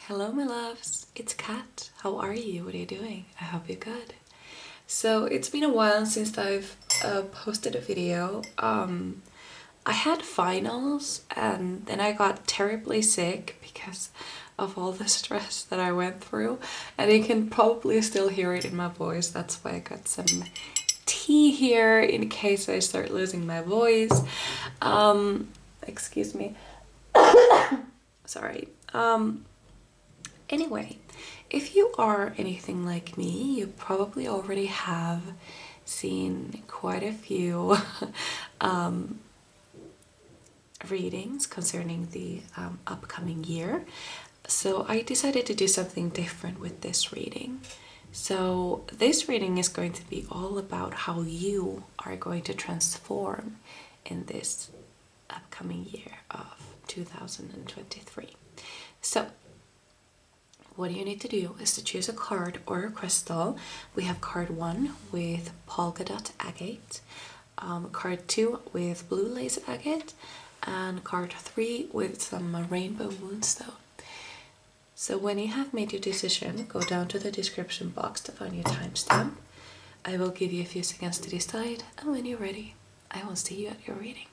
Hello my loves, it's Kat. How are you? What are you doing? I hope you're good. So it's been a while since I've posted a video. I had finals and then I got terribly sick because of all the stress that I went through, and you can probably still hear it in my voice. That's why I got some tea here in case I start losing my voice. Excuse me. Sorry. Anyway, if you are anything like me, you probably already have seen quite a few readings concerning the upcoming year. So I decided to do something different with this reading. So this reading is going to be all about how you are going to transform in this upcoming year of 2023. So what you need to do is to choose a card or a crystal. We have card 1 with polka dot agate, card 2 with blue lace agate, and card 3 with some rainbow moonstone. So when you have made your decision, go down to the description box to find your timestamp. I will give you a few seconds to decide, and when you're ready, I will see you at your reading.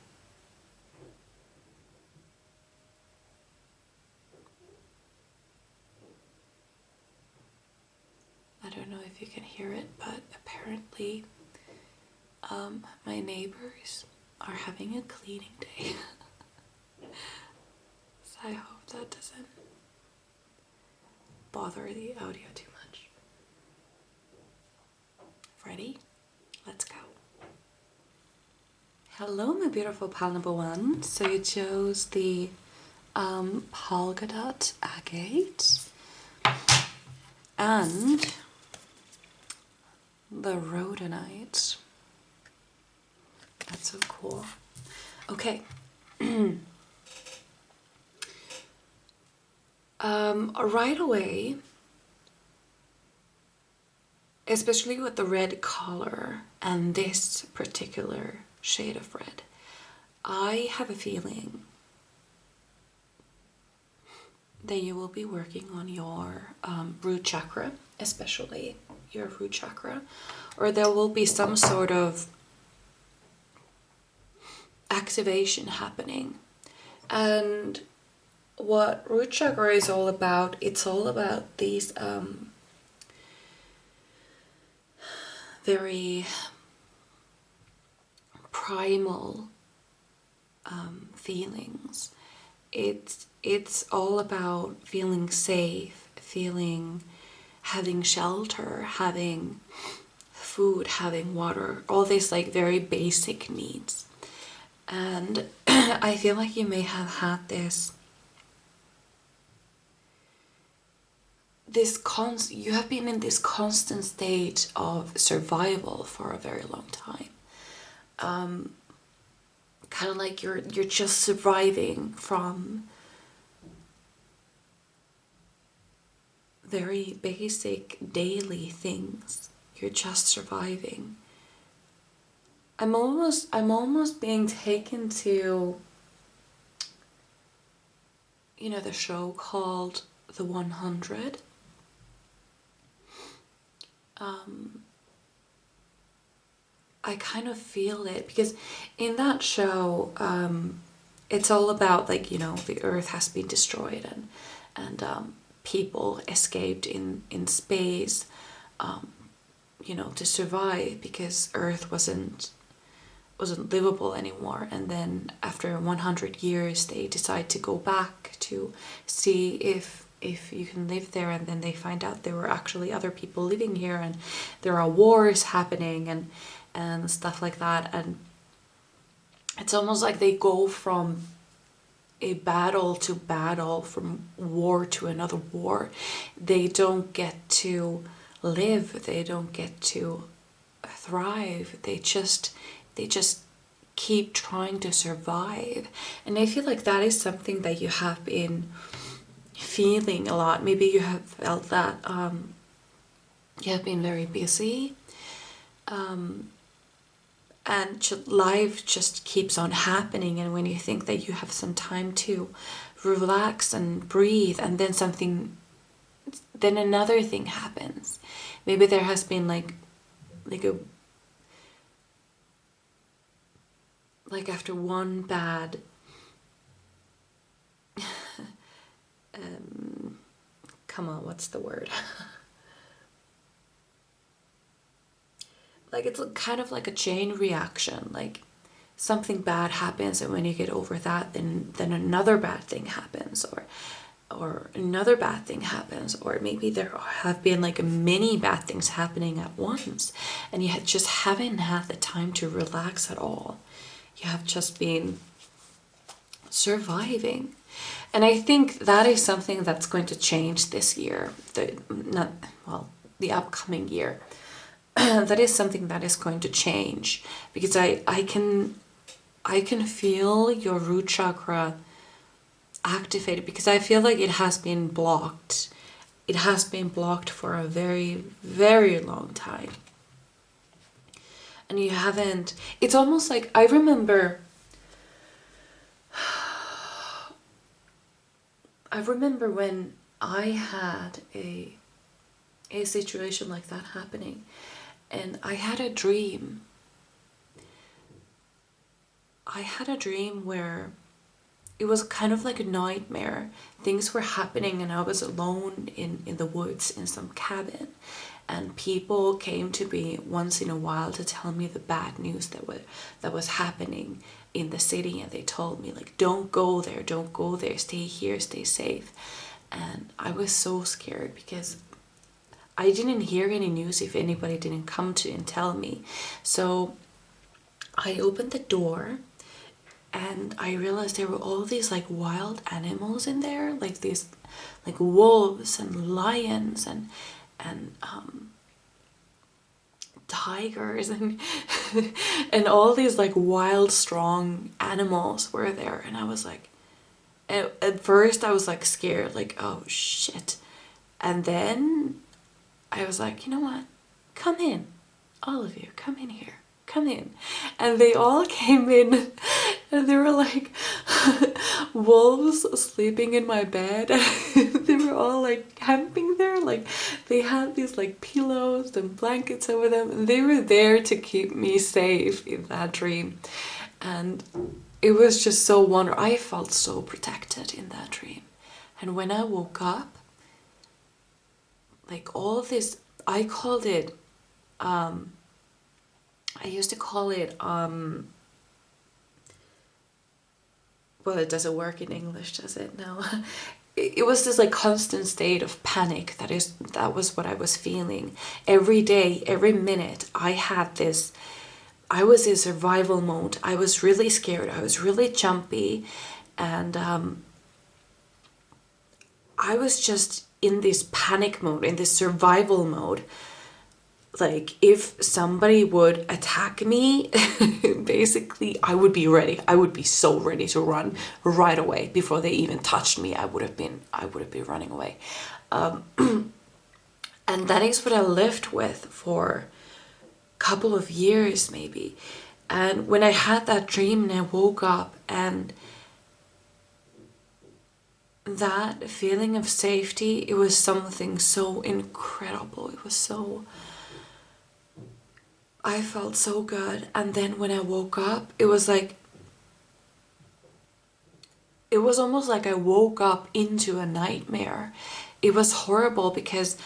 I don't know if you can hear it, but apparently my neighbors are having a cleaning day. So I hope that doesn't bother the audio too much. Ready? Let's go. Hello my beautiful pal number 1. So you chose the polka dot agate and the rhodonite. That's so cool. Okay. Right away, especially with the red color and this particular shade of red, I have a feeling that you will be working on your root chakra, especially your root chakra, or there will be some sort of activation happening. And what root chakra is all about, it's all about these very primal feelings. It's all about feeling safe, having shelter, having food, having water, all these like very basic needs. And I feel like you may have had you have been in this constant state of survival for a very long time. Kind of like you're just surviving from very basic daily things. You're just surviving. I'm almost being taken to, you know, the show called The 100. I kind of feel it because in that show, it's all about, like, you know, the earth has been destroyed and people escaped in space, you know, to survive because earth wasn't livable anymore. And then after 100 years they decide to go back to see if you can live there, and then they find out there were actually other people living here, and there are wars happening and stuff like that. And it's almost like they go from a battle to battle, from war to another war. They don't get to live, they don't get to thrive, they just keep trying to survive. And I feel like that is something that you have been feeling a lot. Maybe you have felt that you have been very busy, and life just keeps on happening, and when you think that you have some time to relax and breathe, and then something then another thing happens. Maybe there has been like after one bad come on, what's the word? Like it's kind of like a chain reaction. Like something bad happens, and when you get over that, then another bad thing happens, or another bad thing happens, or maybe there have been like many bad things happening at once, and you just haven't had the time to relax at all. You have just been surviving. And I think that is something that's going to change this year, the upcoming year. That is something that is going to change, because I can feel your root chakra activated, because I feel like it has been blocked. It has been blocked for a very, very long time. And you haven't, it's almost like, I remember when I had a situation like that happening, and I had a dream. I had a dream where it was kind of like a nightmare. Things were happening and I was alone in the woods in some cabin. And people came to me once in a while to tell me the bad news that was happening in the city. And they told me, like, don't go there, stay here, stay safe. And I was so scared because I didn't hear any news if anybody didn't come to and tell me. So I opened the door and I realized there were all these like wild animals in there, like these like wolves and lions and tigers and and all these like wild strong animals were there. And I was like, at first I was like scared, like, oh shit. And then I was like, you know what, come in, all of you, come in here, come in. And they all came in, and they were like wolves sleeping in my bed. They were all like camping there, like they had these like pillows and blankets over them, and they were there to keep me safe in that dream. And it was just so wonderful. I felt so protected in that dream. And when I woke up, like all of this, I called it, I used to call it, well, it doesn't work in English, does it? No. It was this like constant state of panic. That was what I was feeling. Every day, every minute, I was in survival mode. I was really scared. I was really jumpy. And I was just in this panic mode, in this survival mode. Like if somebody would attack me, basically I would be ready. I would be so ready to run right away. Before they even touched me, I would have been running away. And that is what I lived with for a couple of years maybe. And when I had that dream and I woke up, and that feeling of safety, it was something so incredible. It was so, I felt so good. And then when I woke up, it was like, it was almost like I woke up into a nightmare. It was horrible because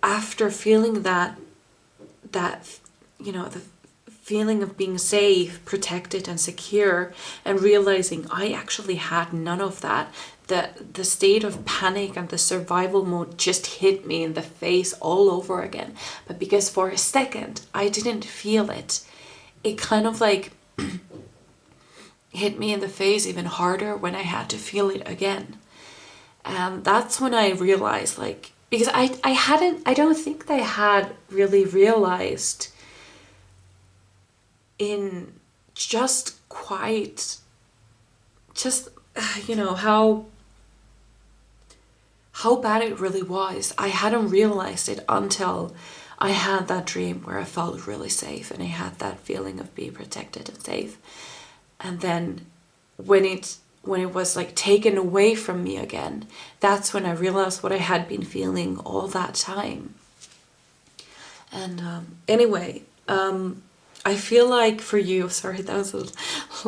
after feeling that, you know, the feeling of being safe, protected and secure, and realizing I actually had none of that, the state of panic and the survival mode just hit me in the face all over again. But because for a second I didn't feel it, it kind of like hit me in the face even harder when I had to feel it again. And that's when I realized, like, because I don't think I had really realized in just quite, just, you know, how bad it really was. I hadn't realized it until I had that dream where I felt really safe and I had that feeling of being protected and safe. And then when when it was like taken away from me again, that's when I realized what I had been feeling all that time. And anyway, I feel like for you, sorry, that was a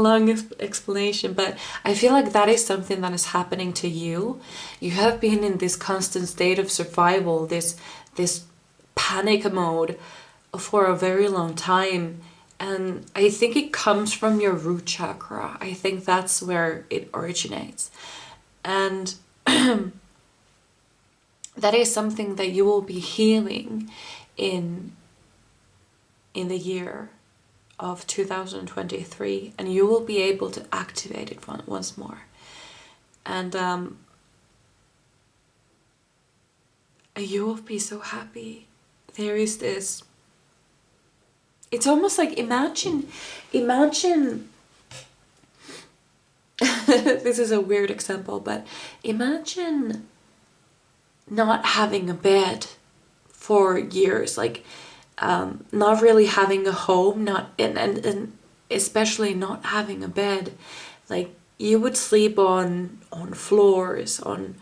long explanation, but I feel like that is something that is happening to you. You have been in this constant state of survival, this panic mode for a very long time. And I think it comes from your root chakra. I think that's where it originates. And that is something that you will be healing in the year of 2023, and you will be able to activate it once more. And you will be so happy. There is this, it's almost like, imagine this is a weird example, but imagine not having a bed for years, like not really having a home, and especially not having a bed. Like, you would sleep on floors, on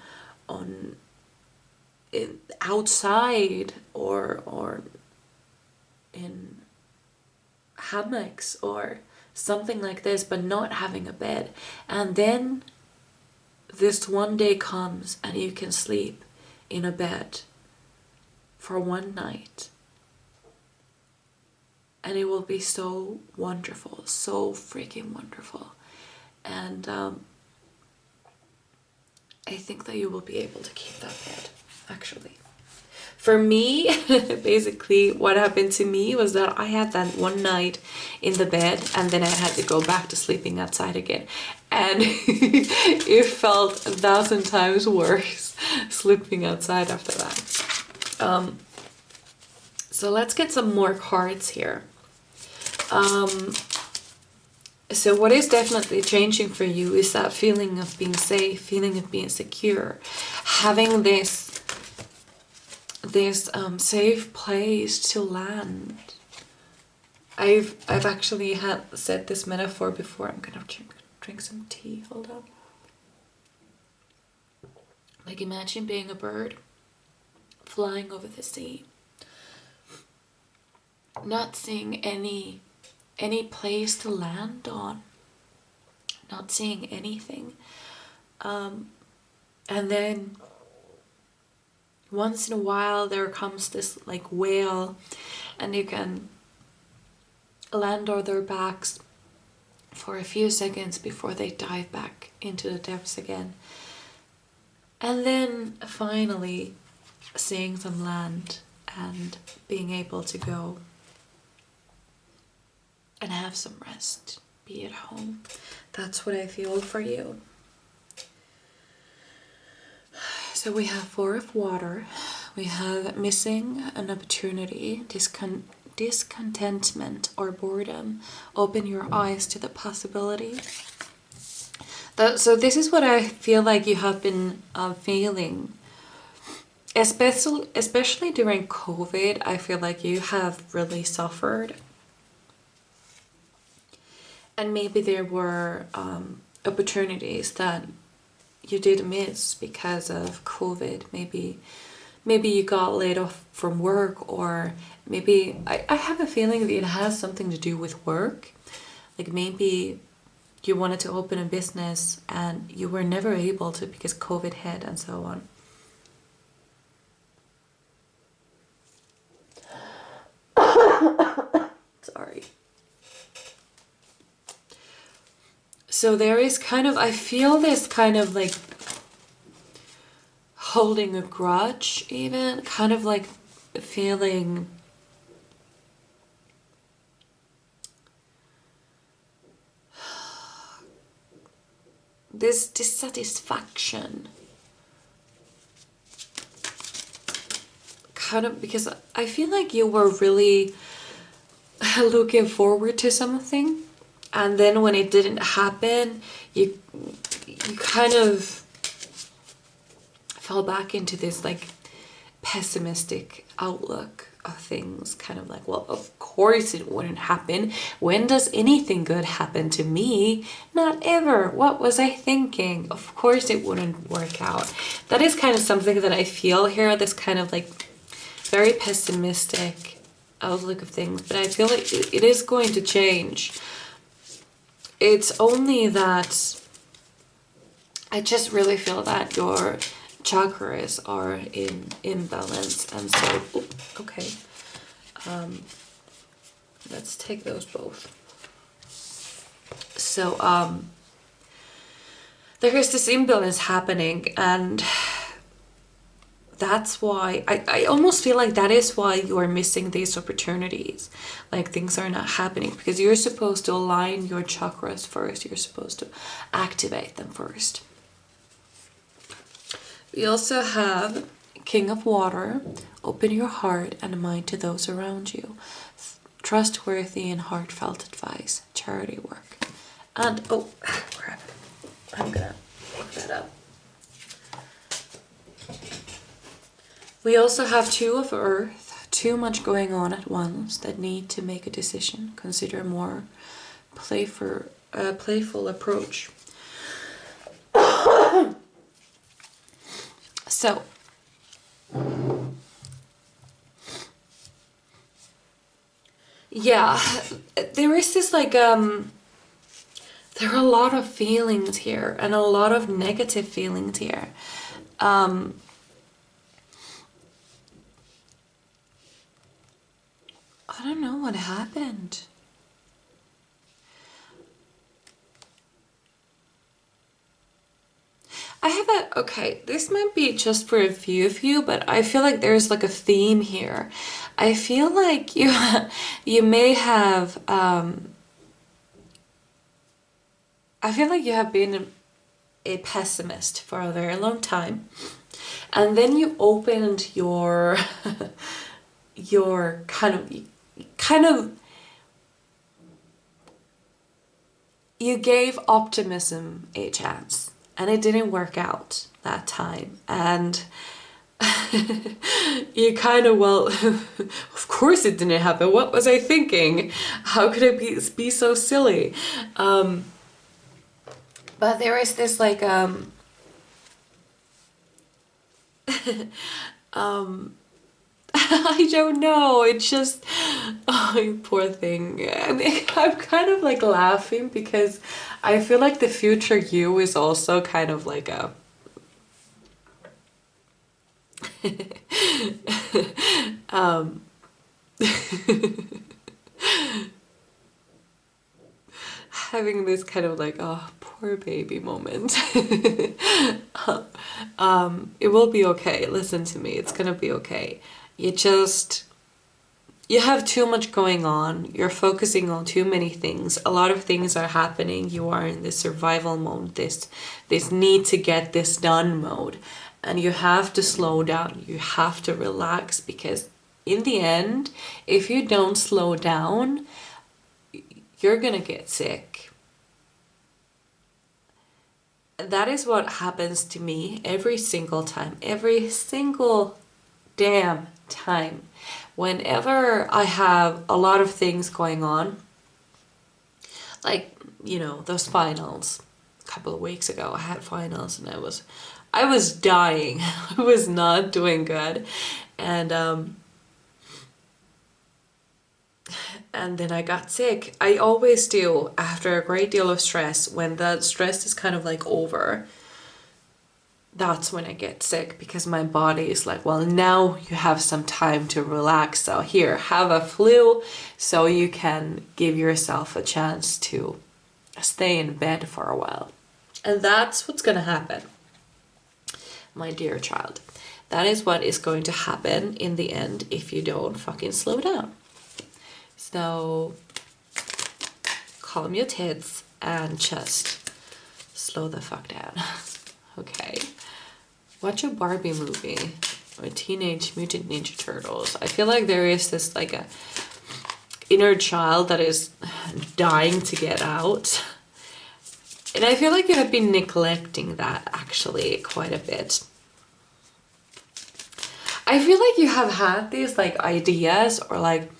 outside, or in hammocks or something like this, but not having a bed. And then this one day comes and you can sleep in a bed for one night. And it will be so wonderful, so freaking wonderful. And I think that you will be able to keep that bed, actually. For me, basically what happened to me was that I had that one night in the bed, and then I had to go back to sleeping outside again. And it felt 1,000 times worse sleeping outside after that. So let's get some more cards here. So what is definitely changing for you is that feeling of being safe, feeling of being secure, having this safe place to land. I've actually said this metaphor before. I'm gonna drink some tea. Hold on. Like, imagine being a bird flying over the sea, not seeing any place to land on, not seeing anything, and then once in a while there comes this like whale, and you can land on their backs for a few seconds before they dive back into the depths again, and then finally seeing them land and being able to go and have some rest, be at home. That's what I feel for you. So we have 4 of water. We have missing an opportunity, discontentment or boredom. Open your eyes to the possibility. So this is what I feel like you have been feeling. Especially during COVID, I feel like you have really suffered. And maybe there were opportunities that you did miss because of COVID. Maybe you got laid off from work, or maybe I have a feeling that it has something to do with work. Like, maybe you wanted to open a business and you were never able to because COVID hit and so on. Sorry. So there is kind of, I feel this kind of like holding a grudge, even kind of like feeling this dissatisfaction, kind of, because I feel like you were really looking forward to something, and then when it didn't happen, you kind of fell back into this like pessimistic outlook of things, kind of like, well, of course it wouldn't happen. When does anything good happen to me? Not ever. What was I thinking? Of course it wouldn't work out. That is kind of something that I feel here, this kind of like very pessimistic outlook of things, but I feel like it is going to change. It's only that I just really feel that your chakras are in imbalance, and so okay, let's take those both. So there is this imbalance happening, and that's why I almost feel like that is why you're missing these opportunities. Like things are not happening because you're supposed to align your chakras first. You're supposed to activate them first. We also have King of Water. Open your heart and mind to those around you. Trustworthy and heartfelt advice. Charity work. And oh crap. I'm gonna pick that up. We also have Two of Earth, too much going on at once that need to make a decision. Consider a more playful approach. So, yeah, there is this like, there are a lot of feelings here and a lot of negative feelings here. I don't know what happened. I have a, okay, this might be just for a few of you, but I feel like there's like a theme here. I feel like you may have, I feel like you have been a pessimist for a very long time. And then you opened your, your kind of, you gave optimism a chance. And it didn't work out that time. And you kind of, well, of course it didn't happen. What was I thinking? How could it be so silly? But there is this like, I don't know, it's just, oh, poor thing. I mean, I'm kind of like laughing because I feel like the future you is also kind of like a having this kind of like, oh, poor baby moment. It will be okay. Listen to me, it's gonna be okay. You have too much going on. You're focusing on too many things. A lot of things are happening. You are in this survival mode, this need to get this done mode. And you have to slow down. You have to relax, because in the end, if you don't slow down, you're gonna get sick. That is what happens to me every single time. Every single damn time. Whenever I have a lot of things going on, like, you know, those finals, a couple of weeks ago I had finals and I was dying. I was not doing good. And then I got sick. I always do after a great deal of stress. When the stress is kind of like over, that's when I get sick, because my body is like, well, now you have some time to relax. So here, have a flu so you can give yourself a chance to stay in bed for a while. And that's what's gonna happen, my dear child. That is what is going to happen in the end if you don't fucking slow down. So calm your tits and just slow the fuck down. Okay. Watch a Barbie movie or Teenage Mutant Ninja Turtles. I feel like there is this like a inner child that is dying to get out. And I feel like you have been neglecting that actually quite a bit. I feel like you have had these like ideas, or like,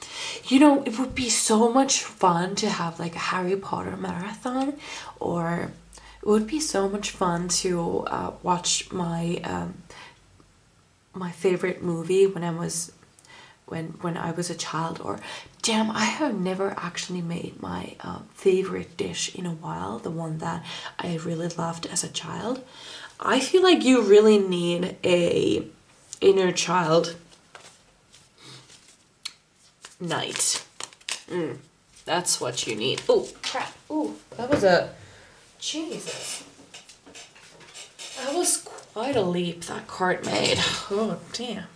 you know, it would be so much fun to have like a Harry Potter marathon, or it would be so much fun to watch my my favorite movie when I was a child. Or damn, I have never actually made my favorite dish in a while, the one that I really loved as a child. I feel like you really need a inner child night. That's what you need. Oh crap. Oh, that was a Jesus. That was quite a leap that card made. Oh damn.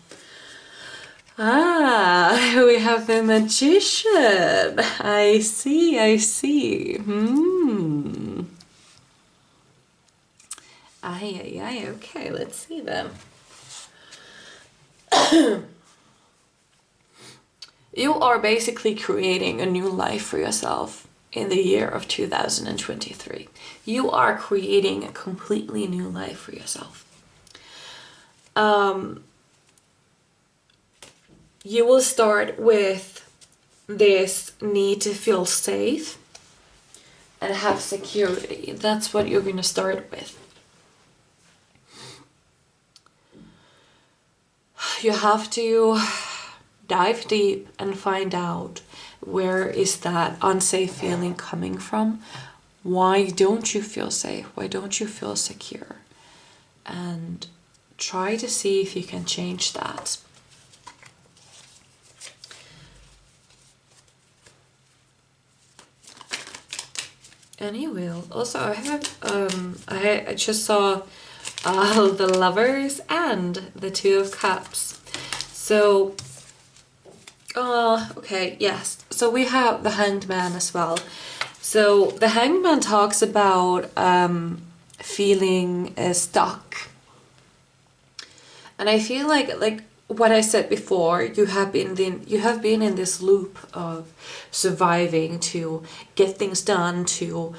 Ah, we have the magician. I see, I see. Aye, okay, let's see them. You are basically creating a new life for yourself in the year of 2023. You are creating a completely new life for yourself. You will start with this need to feel safe and have security. That's what you're going to start with. You have to dive deep and find out, where is that unsafe feeling coming from? Why don't you feel safe? Why don't you feel secure? And try to see if you can change that. And you will. Also, I have I just saw the Lovers and the Two of Cups. So okay, yes. So we have the Hanged Man as well. So the Hanged Man talks about feeling stuck. And I feel like what I said before, you have been in this loop of surviving to get things done, to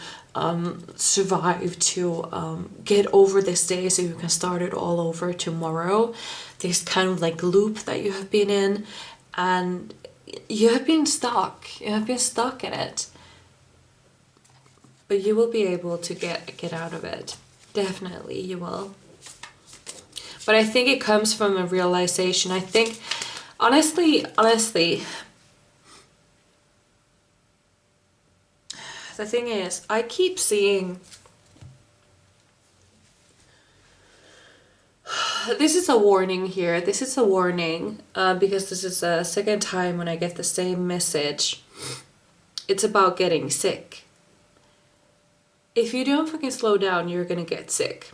survive, to get over this day so you can start it all over tomorrow. This kind of like loop that you have been in, and you have been stuck. You have been stuck in it. But you will be able to get out of it. Definitely you will. But I think it comes from a realization. I think, honestly, the thing is, I keep seeing, this is a warning here. This is a warning because this is the second time when I get the same message. It's about getting sick. If you don't fucking slow down, you're gonna get sick.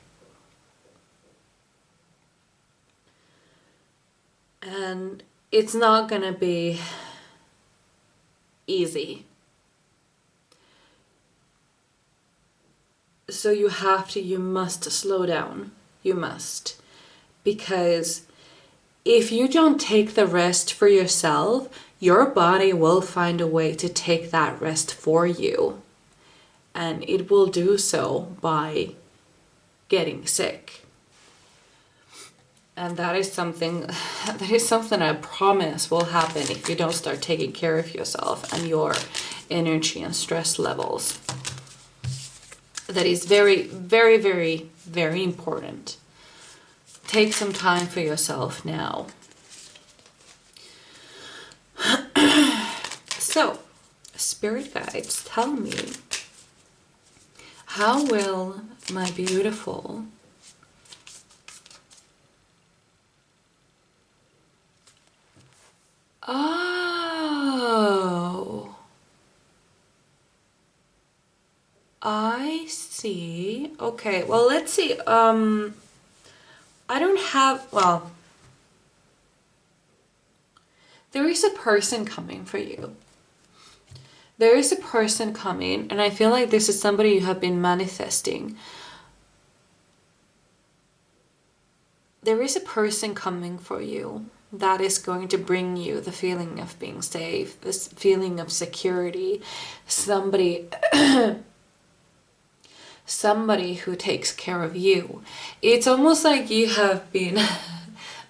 And it's not gonna be easy. So you must slow down. You must. Because if you don't take the rest for yourself, your body will find a way to take that rest for you. And it will do so by getting sick. And that is something I promise will happen if you don't start taking care of yourself and your energy and stress levels. That is very, very, very, very important. Take some time for yourself now. So, spirit guides, tell me, how will my beautiful Oh, I see. Okay, well, let's see. I don't have, well, there is a person coming for you. There is a person coming, and I feel like this is somebody you have been manifesting. There is a person coming for you that is going to bring you the feeling of being safe, this feeling of security, somebody somebody who takes care of you. It's almost like you have been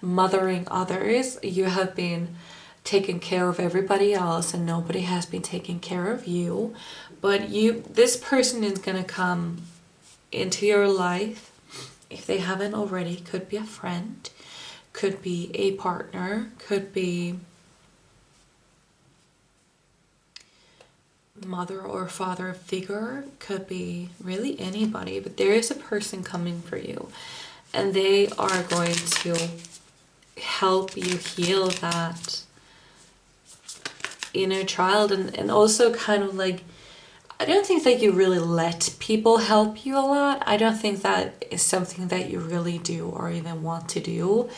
mothering others. You have been taking care of everybody else and nobody has been taking care of you. But this person is gonna come into your life, if they haven't already. Could be a friend, could be a partner, could be mother or father figure, could be really anybody, but there is a person coming for you and they are going to help you heal that inner child. And also kind of like, I don't think that you really let people help you a lot. I don't think that is something that you really do or even want to do.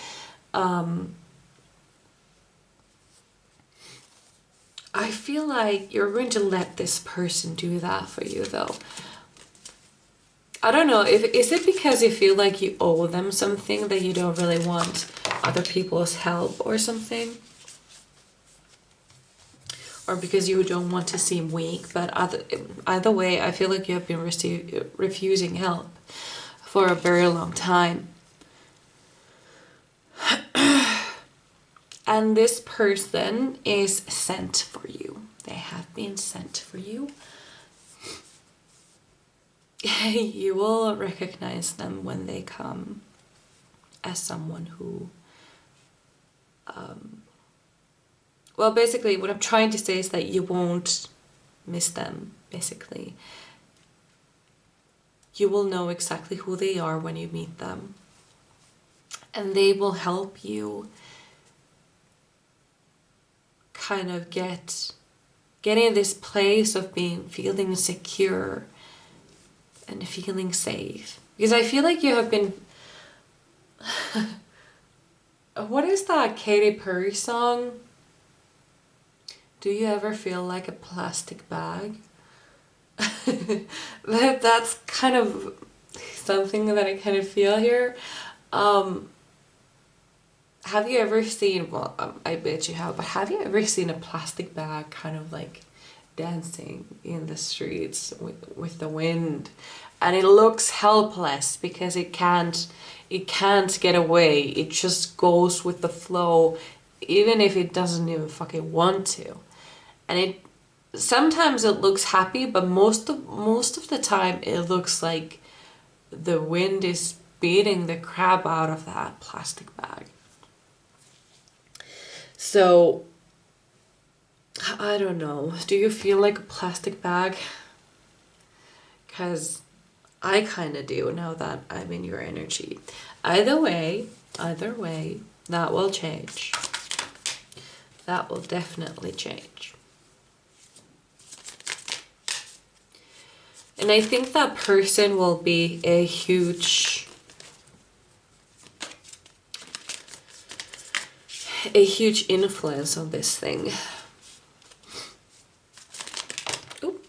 I feel like you're going to let this person do that for you though. I don't know, is it because you feel like you owe them something, that you don't really want other people's help or something? Or because you don't want to seem weak? But either way, I feel like you have been refusing help for a very long time. And this person is sent for you. They have been sent for you. You will recognize them when they come as someone who... well, basically, what I'm trying to say is that you won't miss them, basically. You will know exactly who they are when you meet them. And they will help you kind of get in this place of feeling secure and feeling safe. Because I feel like you have been... What is that Katy Perry song? Do you ever feel like a plastic bag? That's kind of something that I kind of feel here. Have you ever seen, well, I bet you have, but have you ever seen a plastic bag kind of like dancing in the streets with the wind? And it looks helpless because it can't get away. It just goes with the flow, even if it doesn't even fucking want to. And sometimes it looks happy, but most of the time it looks like the wind is beating the crap out of that plastic bag. So, I don't know. Do you feel like a plastic bag? Because I kind of do now that I'm in your energy. Either way, that will change. That will definitely change. And I think that person will be a huge influence on this thing. Oop.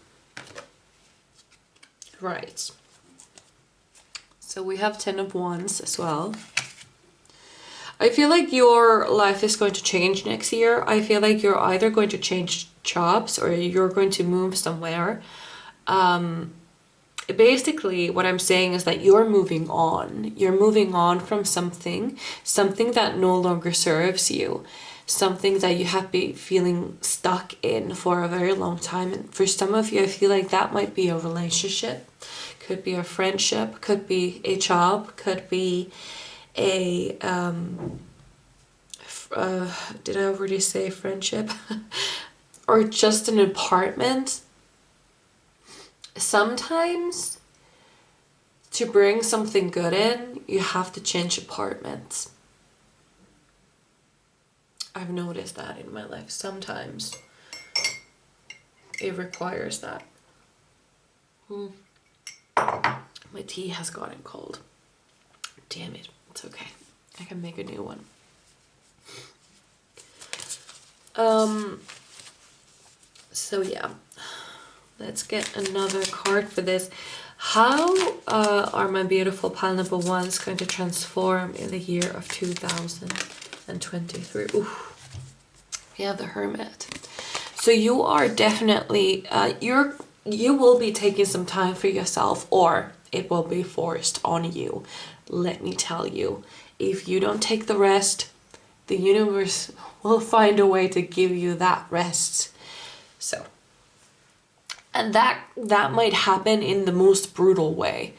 Right. So we have 10 of Wands as well. I feel like your life is going to change next year. I feel like you're either going to change jobs or you're going to move somewhere. Basically what I'm saying is that you're moving on. You're moving on from something that no longer serves you, something that you have been feeling stuck in for a very long time. And for some of you, I feel like that might be a relationship, could be a friendship, could be a job, could be a did I already say friendship? Or just an apartment. Sometimes to bring something good in, you have to change apartments. I've noticed that in my life. Sometimes it requires that. My tea has gotten cold. Damn it. It's okay. I can make a new one. So yeah. Let's get another card for this. How are my beautiful pile number ones going to transform in the year of 2023? Ooh, we have the Hermit. So you are definitely, you will be taking some time for yourself, or it will be forced on you. Let me tell you, if you don't take the rest, the universe will find a way to give you that rest. So, and that might happen in the most brutal way.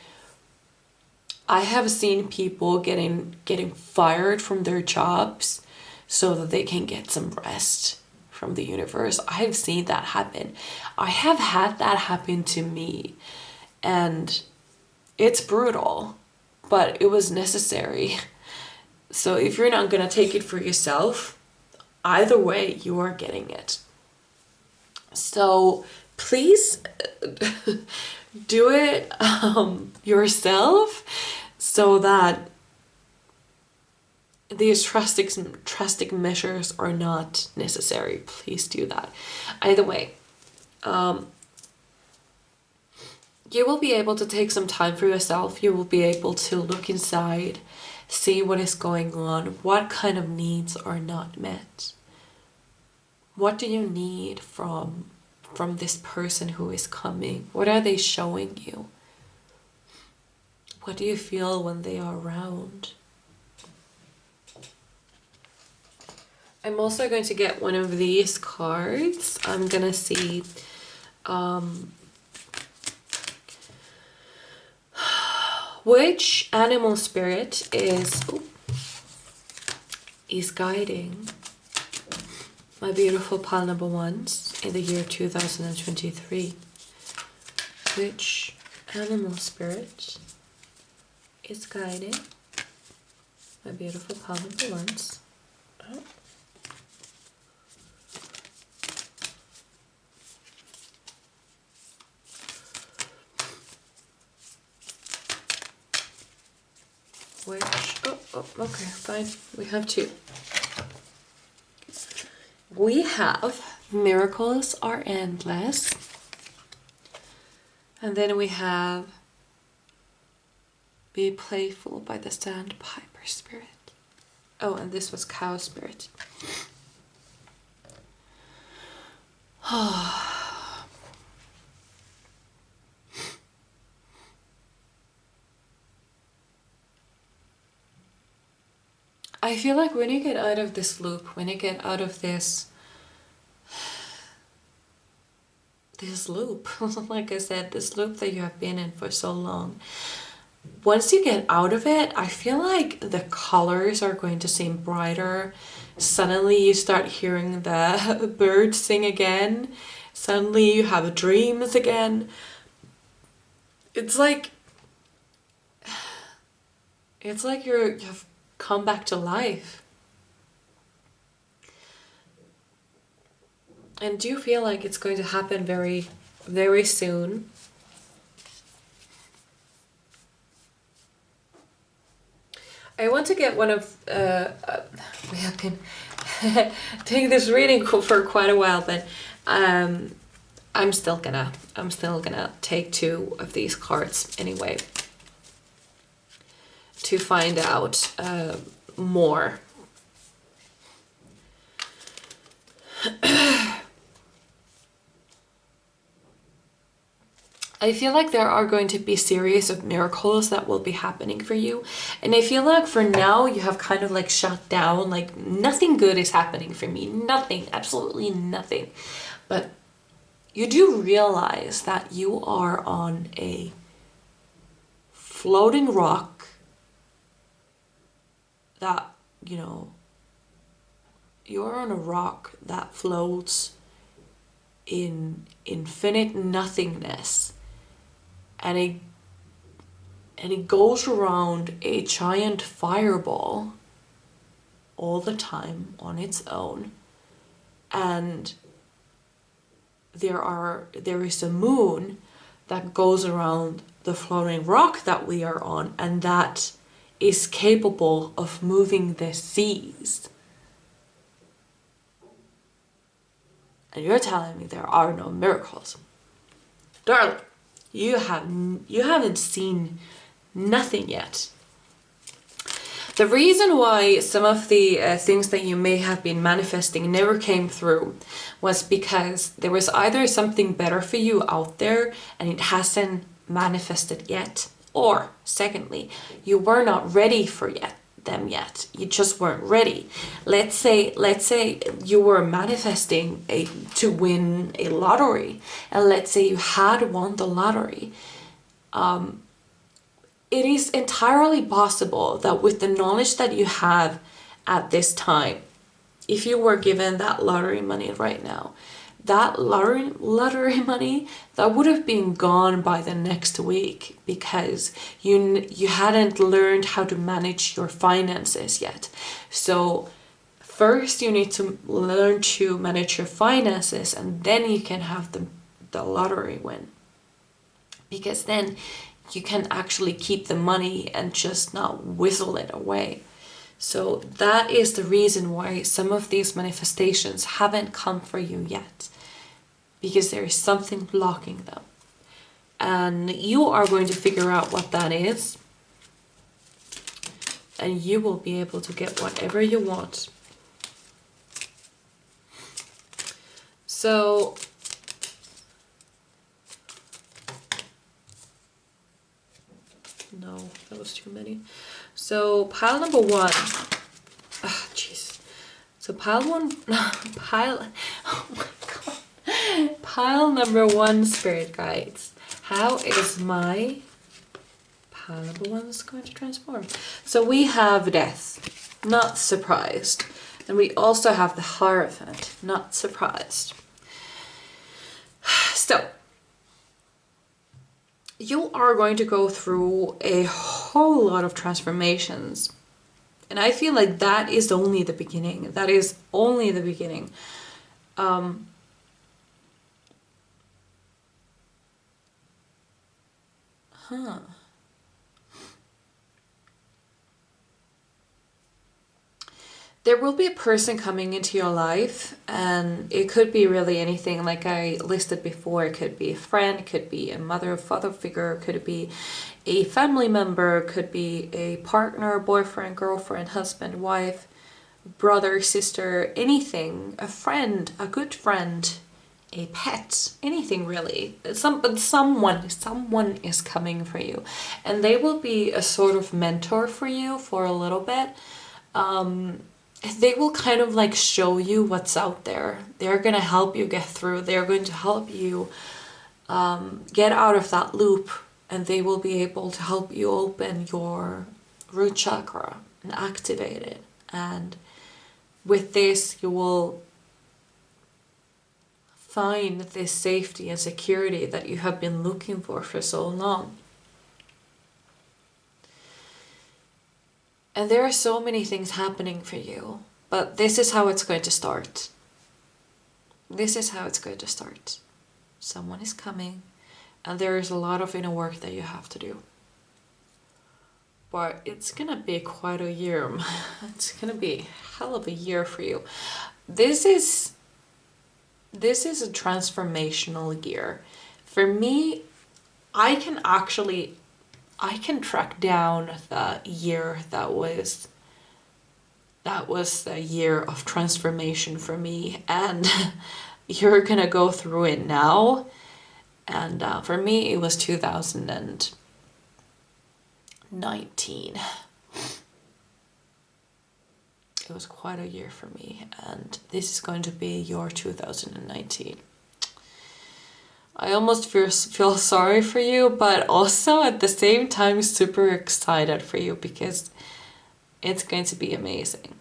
I have seen people getting fired from their jobs so that they can get some rest from the universe. I have seen that happen. I have had that happen to me, and it's brutal, but it was necessary. So if you're not gonna take it for yourself, either way, you are getting it. So please do it yourself, so that these drastic measures are not necessary. Please do that. Either way, you will be able to take some time for yourself. You will be able to look inside, see what is going on, what kind of needs are not met. What do you need from this person who is coming? What are they showing you? What do you feel when they are around? I'm also going to get one of these cards. I'm gonna see which animal spirit is guiding my beautiful pile number ones in the year 2023. Which animal spirit is guiding my beautiful pile number ones? Oh. Okay, fine. We have two. We have miracles are endless. And then we have be playful by the sandpiper spirit. Oh, and this was cow spirit. I feel like when you get out of this loop, when you get out of this loop, like I said, this loop that you have been in for so long, once you get out of it, I feel like the colors are going to seem brighter. Suddenly you start hearing the birds sing again. Suddenly you have dreams again. It's like you've come back to life. And do you feel like it's going to happen very, very soon? I want to get one of, we have been doing this reading for quite a while, but I'm still gonna take two of these cards anyway, to find out more. I feel like there are going to be a series of miracles that will be happening for you. And I feel like for now you have kind of like shut down, like nothing good is happening for me. Nothing, absolutely nothing. But you do realize that you are on a floating rock that, you know, you're on a rock that floats in infinite nothingness. And it goes around a giant fireball all the time on its own. And there is a moon that goes around the floating rock that we are on, and that is capable of moving the seas. And you're telling me there are no miracles. Darling, you haven't seen nothing yet. The reason why some of the things that you may have been manifesting never came through was because there was either something better for you out there and it hasn't manifested yet, or secondly, you were not ready for them yet. You just weren't ready. Let's say you were manifesting to win a lottery, and let's say you had won the lottery. It is entirely possible that with the knowledge that you have at this time, if you were given that lottery money right now, that lottery money, that would have been gone by the next week, because you hadn't learned how to manage your finances yet. So first you need to learn to manage your finances, and then you can have the lottery win, because then you can actually keep the money and just not whistle it away. So that is the reason why some of these manifestations haven't come for you yet, because there is something blocking them. And you are going to figure out what that is, and you will be able to get whatever you want. So no, that was too many. So pile number one. Ah, jeez. So pile one, oh my god. Pile number one, spirit guides. How is my pile number one is going to transform? So we have death, not surprised. And we also have the Hierophant, not surprised. So you are going to go through a whole lot of transformations. And I feel like that is only the beginning. That is only the beginning. There will be a person coming into your life, and it could be really anything like I listed before. It could be a friend, it could be a mother or father figure, could be a family member, could be a partner, boyfriend, girlfriend, husband, wife, brother, sister, anything, a friend, a good friend, a pet, anything really. But someone is coming for you, and they will be a sort of mentor for you for a little bit. They will kind of like show you what's out there. They're going to help you get through. They're going to help you get out of that loop, and they will be able to help you open your root chakra and activate it. And with this, you will find this safety and security that you have been looking for so long. And there are so many things happening for you, but this is how it's going to start. This is how it's going to start. Someone is coming, and there is a lot of inner work that you have to do. But it's gonna be quite a year. It's gonna be a hell of a year for you. This is a transformational year. For me, I can track down the year that was the year of transformation for me, and you're gonna go through it now. And for me, it was 2019. It was quite a year for me, and this is going to be your 2019. I almost feel sorry for you, but also at the same time super excited for you, because it's going to be amazing.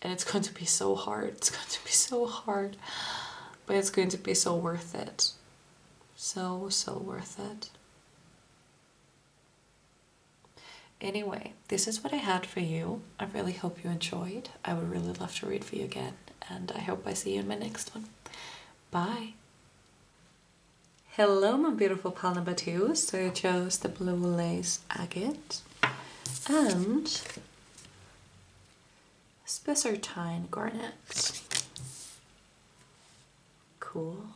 And it's going to be so hard. It's going to be so hard, but it's going to be so worth it. So worth it. Anyway, this is what I had for you. I really hope you enjoyed. I would really love to read for you again, and I hope I see you in my next one. Bye. Hello, my beautiful pal number 2. So you chose the blue lace agate and spessartine garnet. Cool.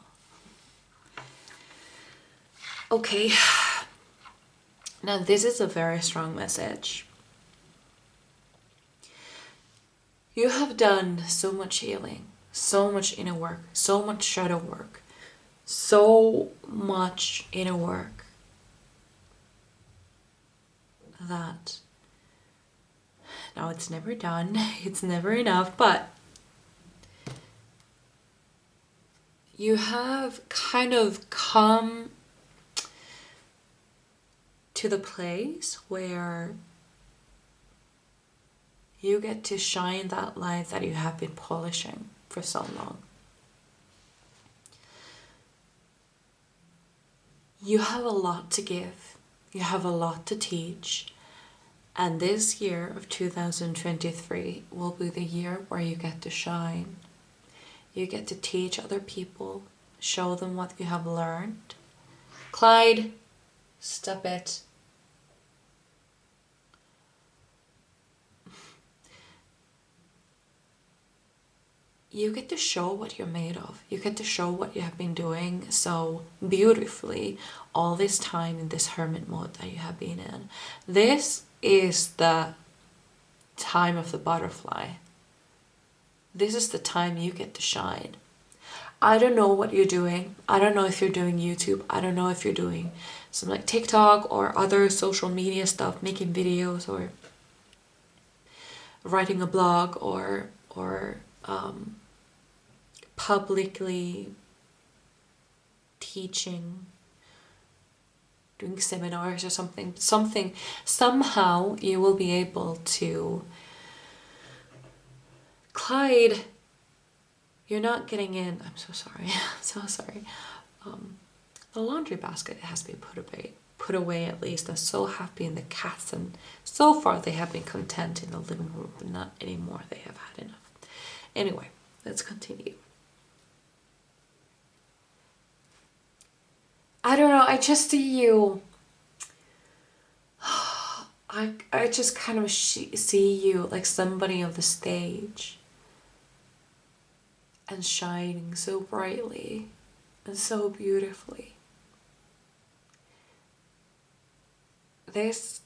Okay. Now this is a very strong message. You have done so much healing, so much inner work, so much shadow work, so much inner work. that now it's never done, it's never enough, but you have kind of come to the place where you get to shine that light that you have been polishing for so long. You have a lot to give, you have a lot to teach, and this year of 2023 will be the year where you get to shine. You get to teach other people, show them what you have learned. Clyde, stop it. You get to show what you're made of. You get to show what you have been doing so beautifully all this time in this hermit mode that you have been in. This is the time of the butterfly. This is the time you get to shine. I don't know what you're doing. I don't know if you're doing YouTube. I don't know if you're doing some like TikTok or other social media stuff, making videos or writing a blog or publicly teaching, doing seminars or something. Somehow you will be able to. Clyde, you're not getting in. I'm so sorry. I'm so sorry. The laundry basket has been put away at least. I'm so happy, and the cats, and so far they have been content in the living room, but not anymore. They have had enough. Anyway, let's continue. I don't know, I just see you. I just kind of see you like somebody on the stage and shining so brightly and so beautifully. This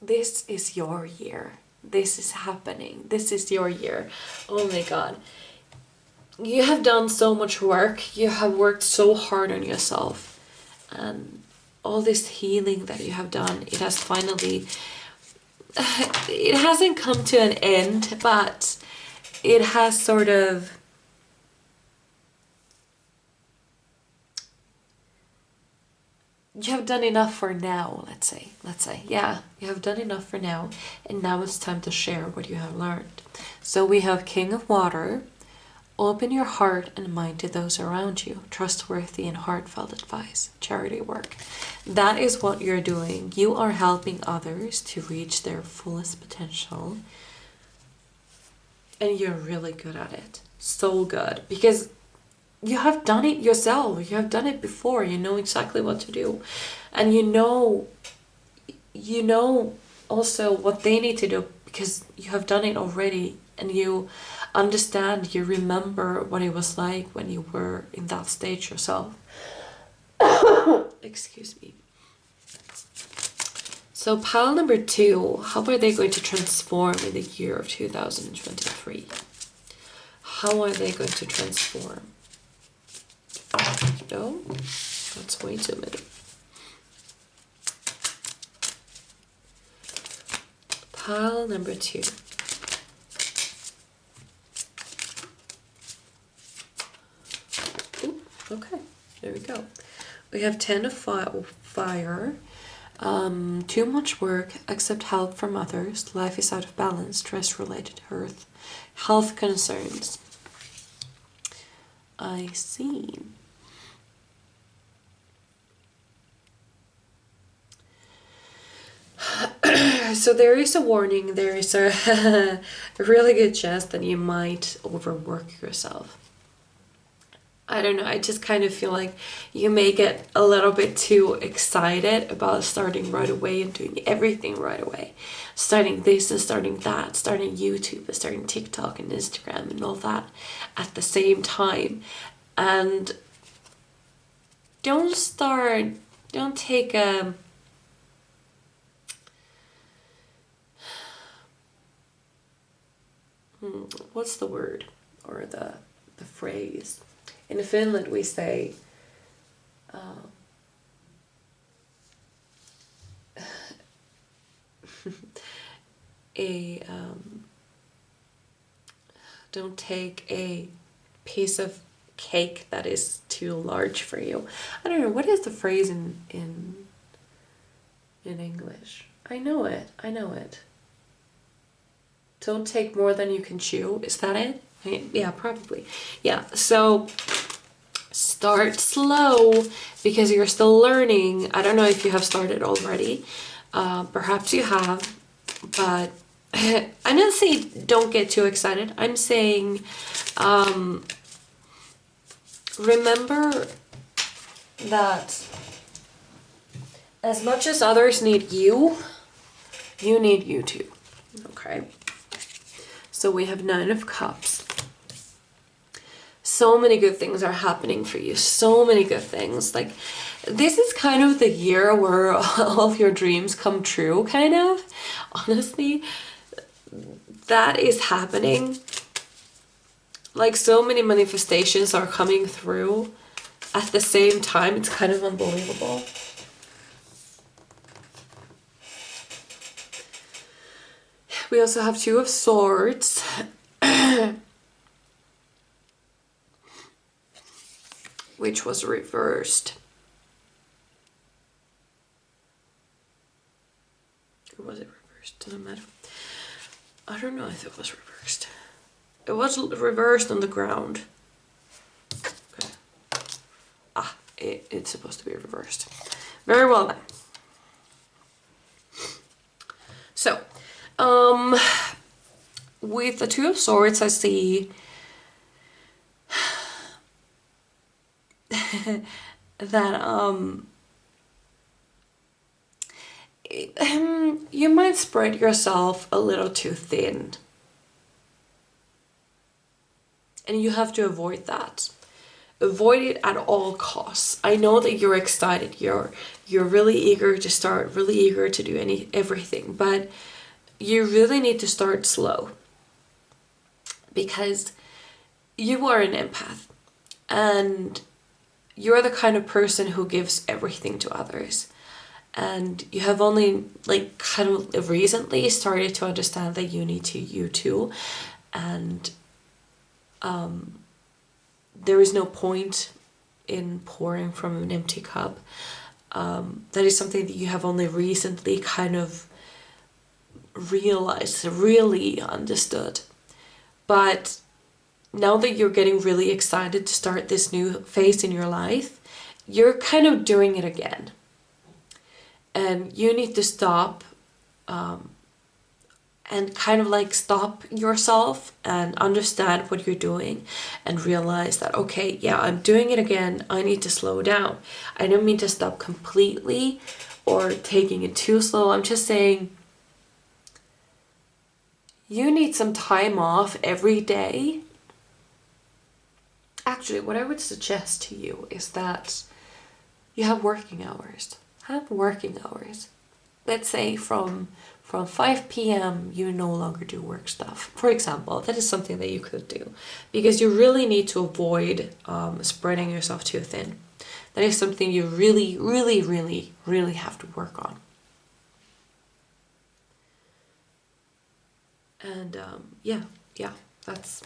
is your year. This is happening. This is your year. Oh my God. You have done so much work. You have worked so hard on yourself. And all this healing that you have done, it has finally, it hasn't come to an end, but it has sort of, you have done enough for now, let's say, yeah, you have done enough for now, and now it's time to share what you have learned. So we have King of Water. Open your heart and mind to those around you. Trustworthy and heartfelt advice. Charity work. That is what you're doing. You are helping others to reach their fullest potential. And you're really good at it. So good. Because you have done it yourself. You have done it before. You know exactly what to do. And you know also what they need to do because you have done it already. And you understand, you remember what it was like when you were in that stage yourself. Excuse me. So pile number 2, how are they going to transform in the year of 2023? How are they going to transform? No, let's wait a minute. Pile number 2. Okay, there we go. We have 10 of fire. Too much work, accept help from others. Life is out of balance, stress-related health concerns. I see. So there is a warning, there is a really good chance that you might overwork yourself. I don't know, I just kind of feel like you may get a little bit too excited about starting right away and doing everything right away. Starting this and starting that, starting YouTube and starting TikTok and Instagram and all that at the same time. And don't take a... what's the word or the phrase? In Finland we say a piece of cake that is too large for you. I don't know, what is the phrase in English? I know it. Don't take more than you can chew. Is that it? Yeah, probably. Yeah, so start slow because you're still learning. I don't know if you have started already. Perhaps you have, but I'm not saying don't get too excited. I'm saying remember that as much as others need you, you need you too. Okay? So we have 9 of Cups. So many good things are happening for you. So many good things. Like, this is kind of the year where all of your dreams come true, kind of. Honestly, that is happening. Like, so many manifestations are coming through at the same time. It's kind of unbelievable. We also have 2 of Swords. Which was reversed. Or was it reversed? Doesn't matter. I don't know if it was reversed. It was reversed on the ground. Okay. Ah, it's supposed to be reversed. Very well then. So, with the 2 of Swords, I see that you might spread yourself a little too thin, and you have to avoid that. Avoid it at all costs. I know that you're excited, you're really eager to start, really eager to do everything, but you really need to start slow, because you are an empath and you're the kind of person who gives everything to others. And you have only like kind of recently started to understand that you need to you too. And there is no point in pouring from an empty cup. That is something that you have only recently kind of realized, really understood. But now that you're getting really excited to start this new phase in your life, you're kind of doing it again. And you need to stop and kind of like stop yourself and understand what you're doing and realize that, okay, yeah, I'm doing it again. I need to slow down. I don't mean to stop completely or taking it too slow. I'm just saying you need some time off every day. Actually, what I would suggest to you is that you have working hours. Have working hours. Let's say from 5 p.m. you no longer do work stuff. For example, that is something that you could do, because you really need to avoid spreading yourself too thin. That is something you really, really, really, really have to work on. And yeah, that's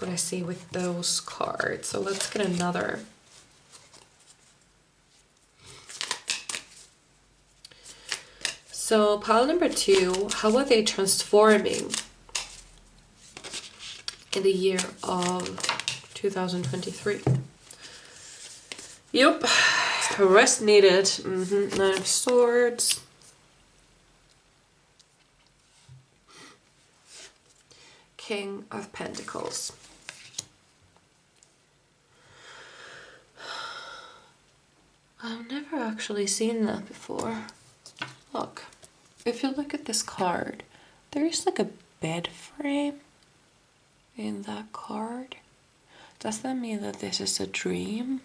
what I see with those cards. So let's get another. So pile number 2, how are they transforming in the year of 2023? Yep, rest needed. 9 of Swords. King of Pentacles. I've never actually seen that before. Look, if you look at this card, there is like a bed frame in that card. Does that mean that this is a dream?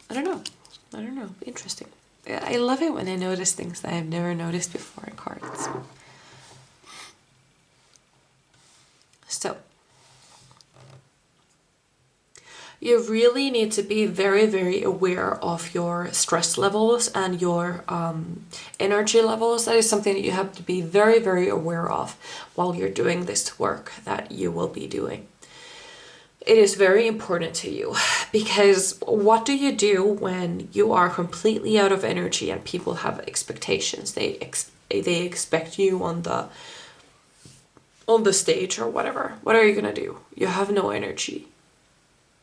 I don't know. Interesting. I love it when I notice things that I've never noticed before in cards. So, You really need to be very, very aware of your stress levels and your energy levels. That is something that you have to be very, very aware of while you're doing this work that you will be doing. It is very important to you, because what do you do when you are completely out of energy and people have expectations? They expect you on the stage or whatever. What are you gonna do? You have no energy,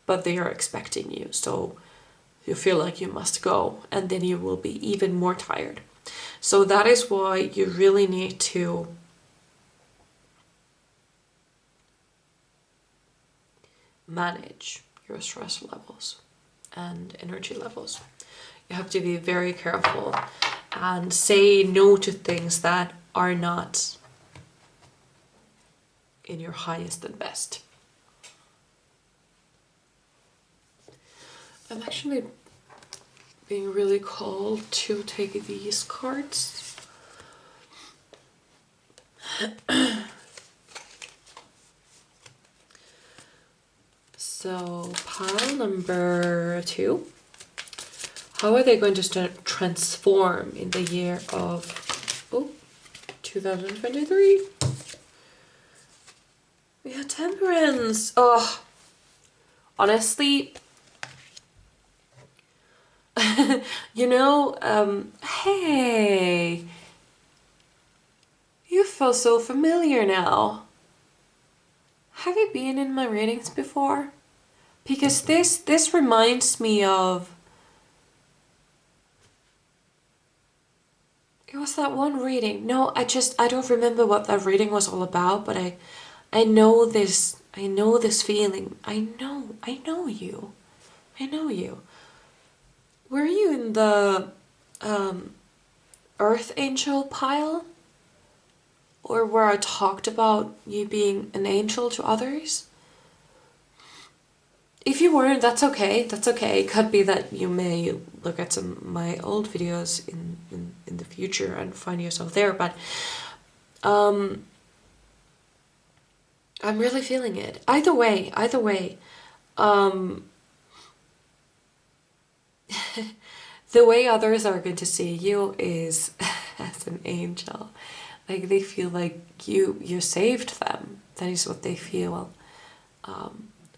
but they are expecting you, so you feel like you must go, and then you will be even more tired. So that is why you really need to manage your stress levels and energy levels. You have to be very careful and say no to things that are not in your highest and best. I'm actually being really called to take these cards. So, pile number 2. How are they going to transform in the year of 2023? We have Temperance. Oh, honestly, you know, hey, you feel so familiar now. Have you been in my readings before? Because this reminds me of, it was that one reading. No, I don't remember what that reading was all about, but I know this feeling. I know you. Were you in the Earth Angel pile? Or where I talked about you being an angel to others? If you weren't, that's okay. That's okay. It could be that you may look at some of my old videos in the future and find yourself there, but I'm really feeling it. Either way, the way others are going to see you is as an angel. Like, they feel like you saved them. That is what they feel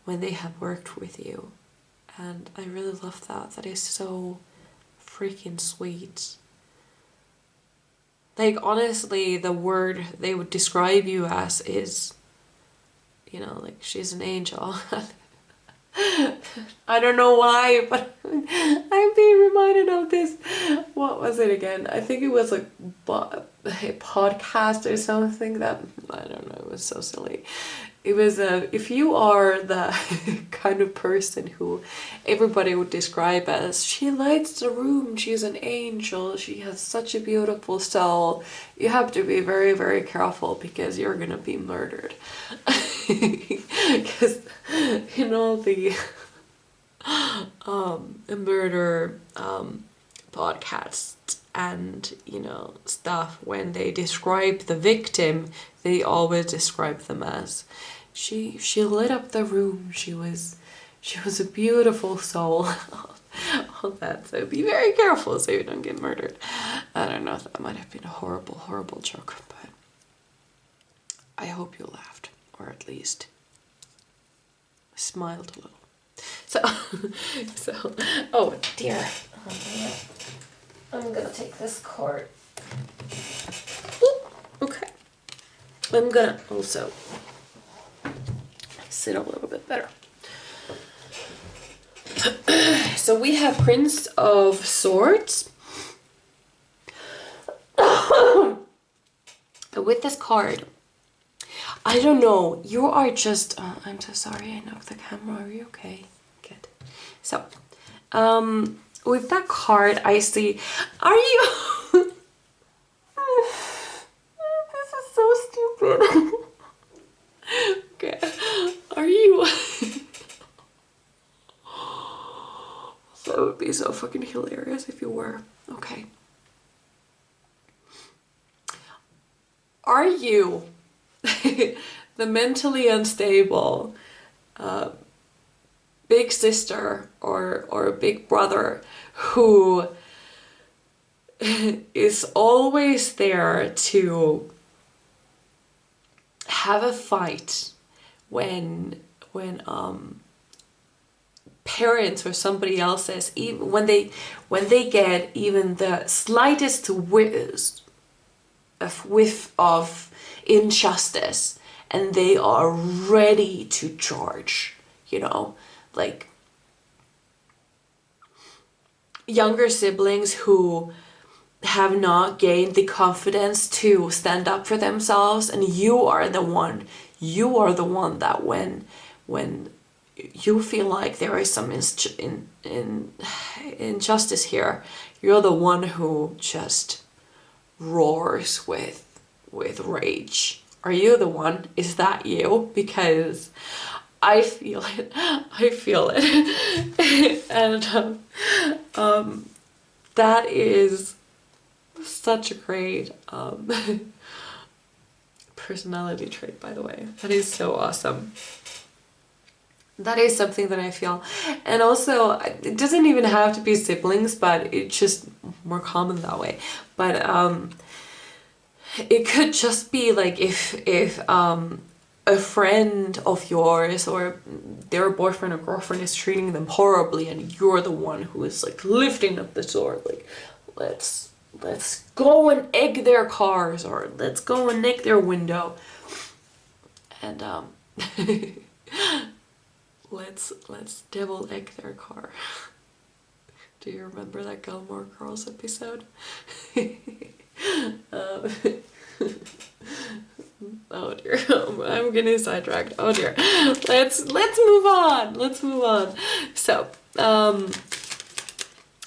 when they have worked with you. And I really love that. That is so freaking sweet. Like, honestly, the word they would describe you as is, you know, like, she's an angel. I don't know why, but I'm being reminded of this. What was it again? I think it was like a podcast or something that, I don't know, it was so silly. It was if you are the kind of person who everybody would describe as, she lights the room, she's an angel, she has such a beautiful soul, you have to be very, very careful, because you're gonna be murdered. Because, you know, the murder podcasts and, you know, stuff, when they describe the victim, they always describe them as, she lit up the room, she was a beautiful soul. All that. So be very careful so you don't get murdered. I don't know, that might have been a horrible, horrible joke, but I hope you laughed, or at least smiled a little. So, oh dear. I'm gonna take this card. Okay. I'm gonna also sit a little bit better. So we have Prince of Swords. With this card, I don't know, you are just, I'm so sorry, I knocked the camera, are you okay? Good. So, with that card, I see, are you, this is so stupid. Okay, are you, that would be so fucking hilarious if you were. Okay. Are you the mentally unstable big sister or a big brother who is always there to have a fight when parents or somebody else says, even when they get even the slightest whiff of injustice, and they are ready to charge, you know, like younger siblings who have not gained the confidence to stand up for themselves, and you are the one that when you feel like there is some injustice here, you're the one who just roars with rage. Are you the one? Is that you? Because I feel it. And that is such a great personality trait, by the way. That is so awesome. That is something that I feel. And also, it doesn't even have to be siblings, but it's just more common that way. But it could just be like if a friend of yours or their boyfriend or girlfriend is treating them horribly, and you're the one who is like lifting up the sword, like let's go and egg their cars, or let's go and egg their window, and let's devil egg their car. Do you remember that Gilmore Girls episode? Oh dear, I'm getting sidetracked. Oh dear. Let's move on. So,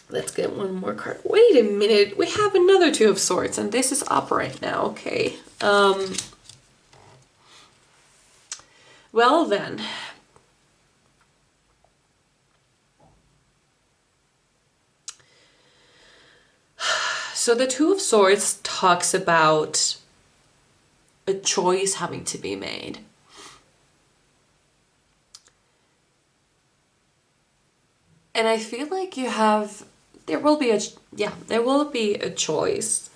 let's get one more card. Wait a minute, we have another Two of Swords, and this is up right now. Okay. Well then. So the Two of Swords talks about a choice having to be made. And I feel like there will be a choice.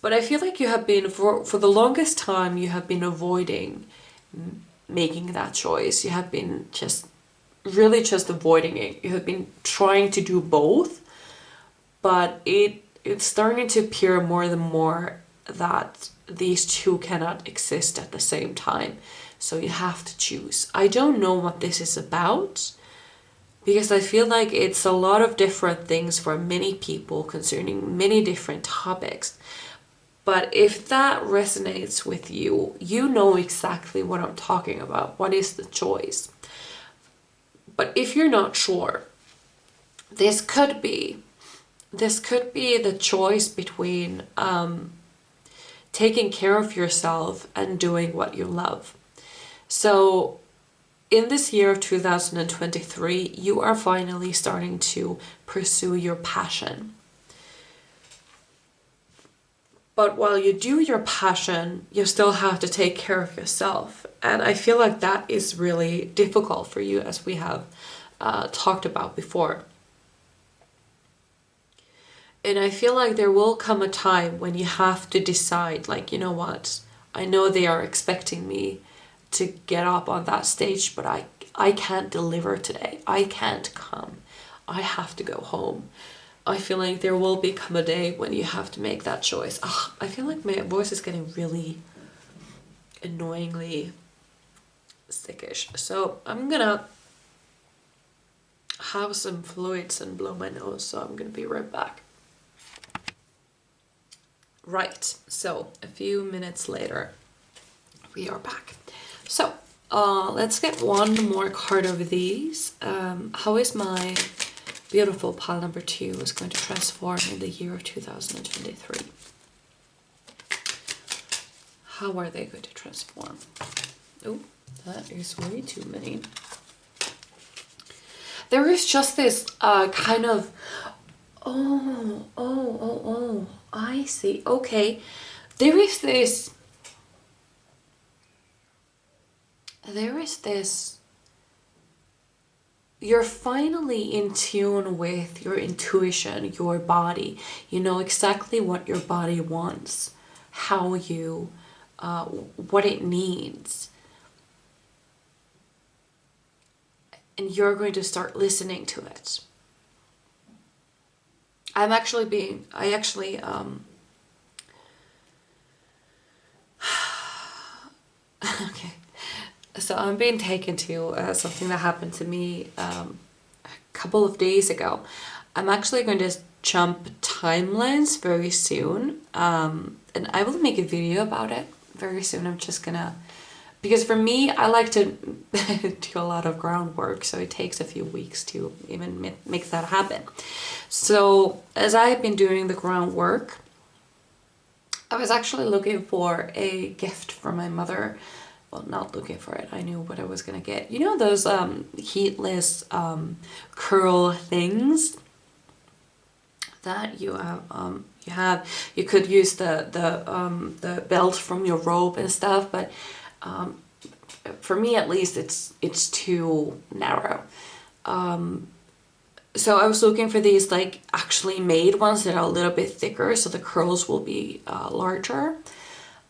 But I feel like you have been, for the longest time, you have been avoiding making that choice. You have been just avoiding it. You have been trying to do both. But it's starting to appear more and more that these two cannot exist at the same time. So you have to choose. I don't know what this is about, because I feel like it's a lot of different things for many people concerning many different topics. But if that resonates with you, you know exactly what I'm talking about. What is the choice? But if you're not sure, this could be the choice between taking care of yourself and doing what you love. So in this year of 2023, you are finally starting to pursue your passion. But while you do your passion, you still have to take care of yourself. And I feel like that is really difficult for you, as we have talked about before. And I feel like there will come a time when you have to decide, like, you know what, I know they are expecting me to get up on that stage, but I can't deliver today. I can't come. I have to go home. I feel like there will become a day when you have to make that choice. I feel like my voice is getting really annoyingly sickish. So I'm gonna have some fluids and blow my nose, so I'm gonna be right back. Right, so a few minutes later, we are back. So, let's get one more card of these. How is my beautiful pile number 2 is going to transform in the year of 2023? How are they going to transform? Oh, that is way too many. There is just this kind of, oh, I see. Okay, there is this you're finally in tune with your intuition, your body. You know exactly what your body wants, how you, what it needs. And you're going to start listening to it. Okay. So I'm being taken to something that happened to me a couple of days ago. I'm actually going to jump timelines very soon. And I will make a video about it very soon. I'm just gonna, because for me, I like to do a lot of groundwork, so it takes a few weeks to even make that happen. So as I have been doing the groundwork, I was actually looking for a gift from my mother. Well, not looking for it. I knew what I was gonna get. You know those heatless curl things that you could use the belt from your robe and stuff, but for me at least it's too narrow. So I was looking for these like actually made ones that are a little bit thicker, so the curls will be larger.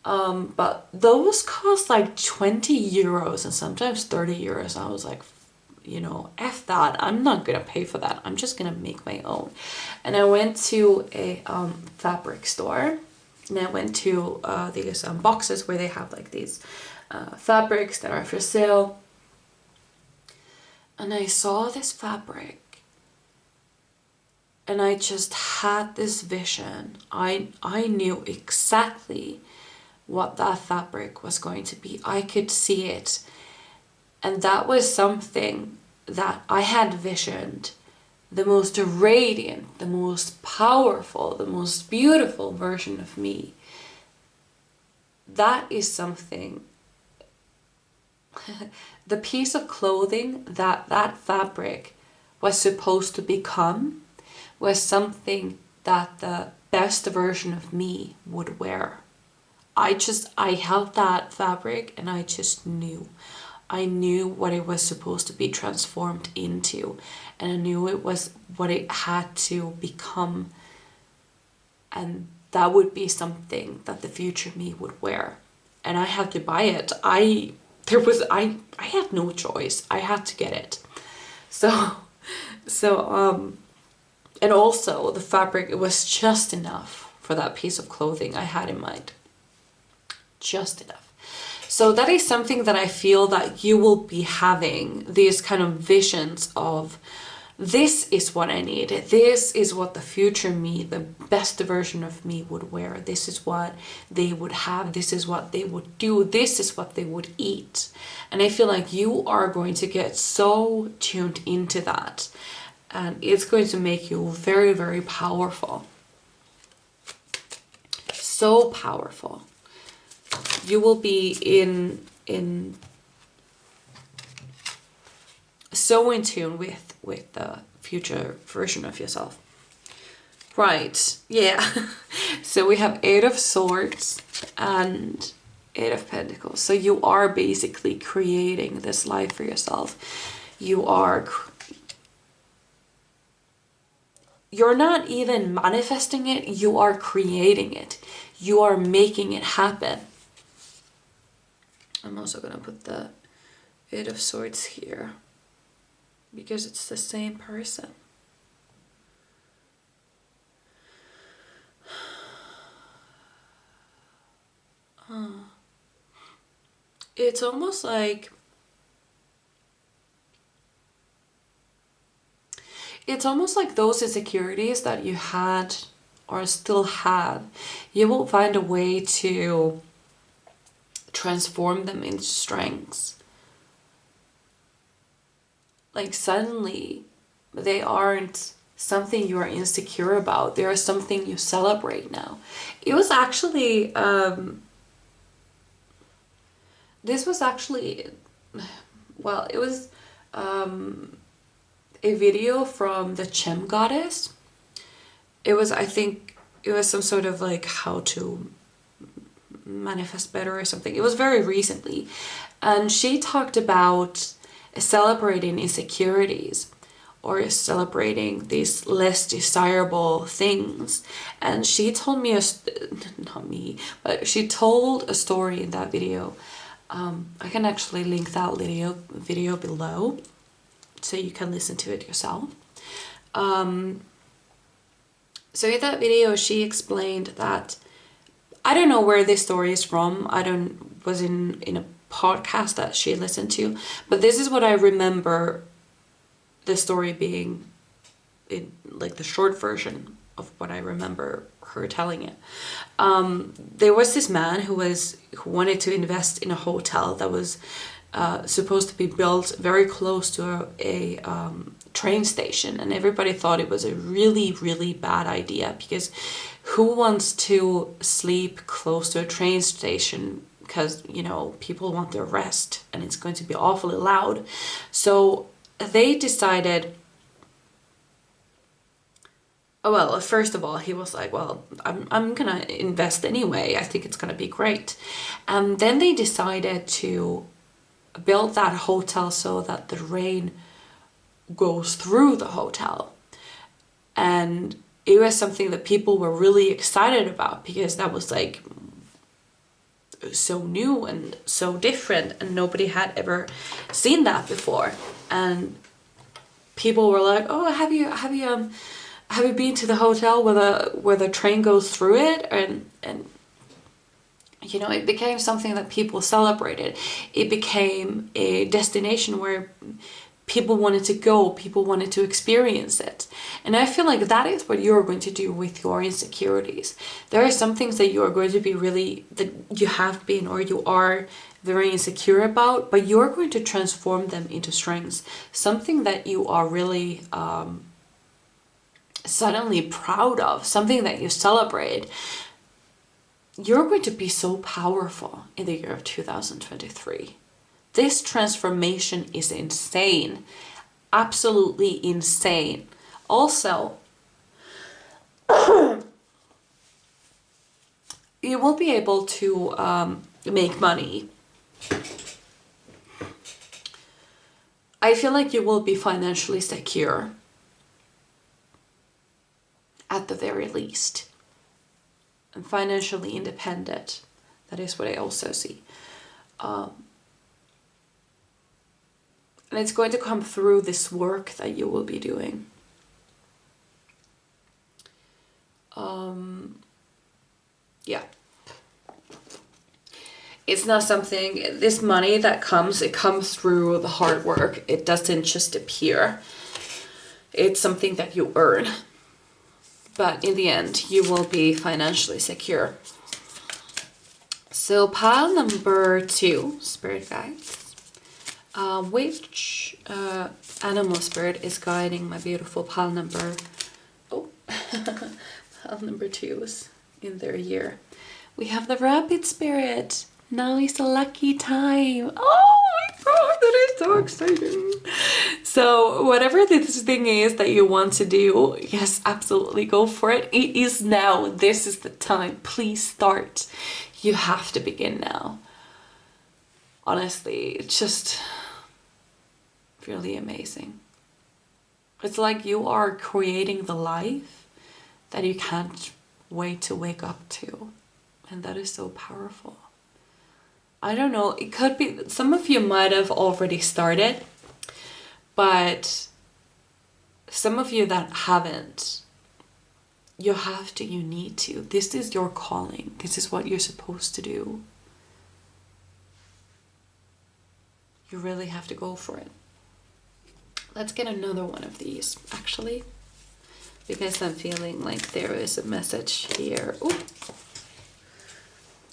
But those cost like 20 euros and sometimes 30 euros. I was like, you know, F that. I'm not gonna pay for that. I'm just gonna make my own. And I went to a fabric store, and I went to these boxes where they have like these fabrics that are for sale. And I saw this fabric, and I just had this vision. I knew exactly what that fabric was going to be. I could see it. And that was something that I had visioned. The most radiant, the most powerful, the most beautiful version of me. That is something. The piece of clothing that fabric was supposed to become was something that the best version of me would wear. I held that fabric and I just knew. I knew what it was supposed to be transformed into, and I knew it was what it had to become, and that would be something that the future me would wear. And I had to buy it. I had no choice. I had to get it. So and also the fabric, it was just enough for that piece of clothing I had in mind. Just enough. So that is something that I feel that you will be having, these kind of visions of, this is what I need. This is what the future me, the best version of me would wear. This is what they would have. This is what they would do. This is what they would eat. And I feel like you are going to get so tuned into that. And it's going to make you very, very powerful. So powerful. You will be so in tune with the future version of yourself. Right, yeah. So we have 8 of Swords and 8 of Pentacles. So you are basically creating this life for yourself. You're not even manifesting it, you are creating it. You are making it happen. I'm also going to put the 8 of Swords here, because it's the same person. It's almost like those insecurities that you had or still have, you will find a way to transform them into strengths. Like suddenly they aren't something you are insecure about. They are something you celebrate now. It was actually this was actually, well, it was a video from the Chem Goddess. It was, I think, it was some sort of like how to manifest better or something. It was very recently. And she talked about celebrating insecurities or celebrating these less desirable things. And she told me, not me, but she told a story in that video. I can actually link that video below so you can listen to it yourself. So in that video, she explained that, I don't know where this story is from. Was in a podcast that she listened to, but this is what I remember the story being, in like the short version of what I remember her telling it. There was this man who wanted to invest in a hotel that was supposed to be built very close to a train station, and everybody thought it was a really, really bad idea, because who wants to sleep close to a train station? Because, you know, people want their rest and it's going to be awfully loud. So they decided, oh, well, first of all, he was like, well, I'm gonna invest anyway. I think it's gonna be great. And then they decided to build that hotel so that the rain goes through the hotel. And it was something that people were really excited about, because that was like so new and so different, and nobody had ever seen that before. And people were like, oh, have you been to the hotel where the train goes through it? And you know, it became something that people celebrated. It became a destination where people wanted to go, people wanted to experience it. And I feel like that is what you're going to do with your insecurities. There are some things that you are going to be that you have been or you are very insecure about, but you're going to transform them into strengths. Something that you are really suddenly proud of, something that you celebrate. You're going to be so powerful in the year of 2023. This transformation is insane. Absolutely insane. Also, you will be able to make money. I feel like you will be financially secure, at the very least. And financially independent. That is what I also see. And it's going to come through this work that you will be doing. Yeah. It's not something, this money that comes, it comes through the hard work. It doesn't just appear. It's something that you earn. But in the end, you will be financially secure. So pile number 2, spirit guides. Which animal spirit is guiding my beautiful pile number? Oh, pile number 2s in their year. We have the rabbit spirit. Now is a lucky time. Oh my god, that is so exciting. So whatever this thing is that you want to do, yes, absolutely go for it. It is now. This is the time. Please start. You have to begin now. Honestly, it's just really amazing. It's like you are creating the life that you can't wait to wake up to. And that is so powerful. I don't know, it could be, some of you might have already started, but some of you that haven't, you have to, you need to. This is your calling. This is what you're supposed to do. You really have to go for it. Let's get another one of these, actually, because I'm feeling like there is a message here. Ooh.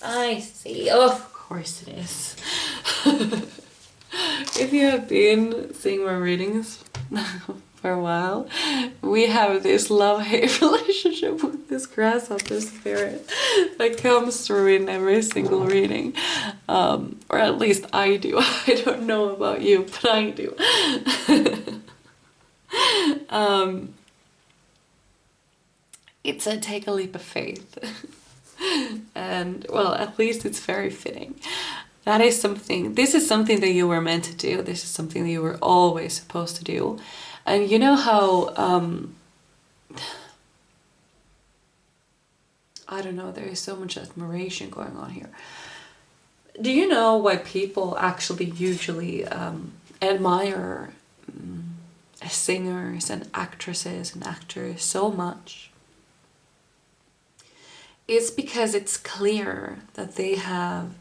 I see. Oh, of course it is. If you have been seeing my readings for a while, we have this love-hate relationship with this grasshopper spirit that comes through in every single reading. Or at least I do. I don't know about you, but I do. It's a take a leap of faith. And well, at least it's very fitting. That is something, this is something that you were meant to do. This is something that you were always supposed to do. And you know how, I don't know, there is so much admiration going on here. Do you know why people actually usually admire singers and actresses and actors so much? It's because it's clear that they have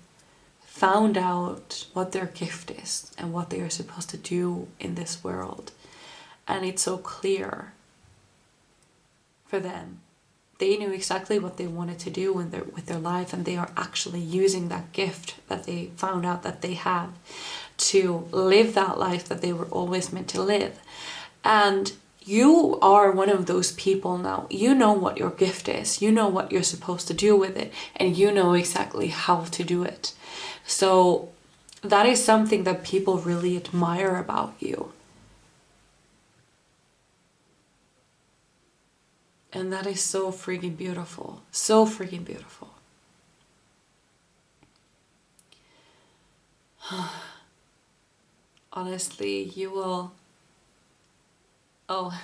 found out what their gift is and what they are supposed to do in this world. And it's so clear for them. They knew exactly what they wanted to do with their life, and they are actually using that gift that they found out that they have to live that life that they were always meant to live. And you are one of those people now. You know what your gift is. You know what you're supposed to do with it, and you know exactly how to do it. So that is something that people really admire about you. And that is so freaking beautiful. So freaking beautiful. Honestly, you will... Oh.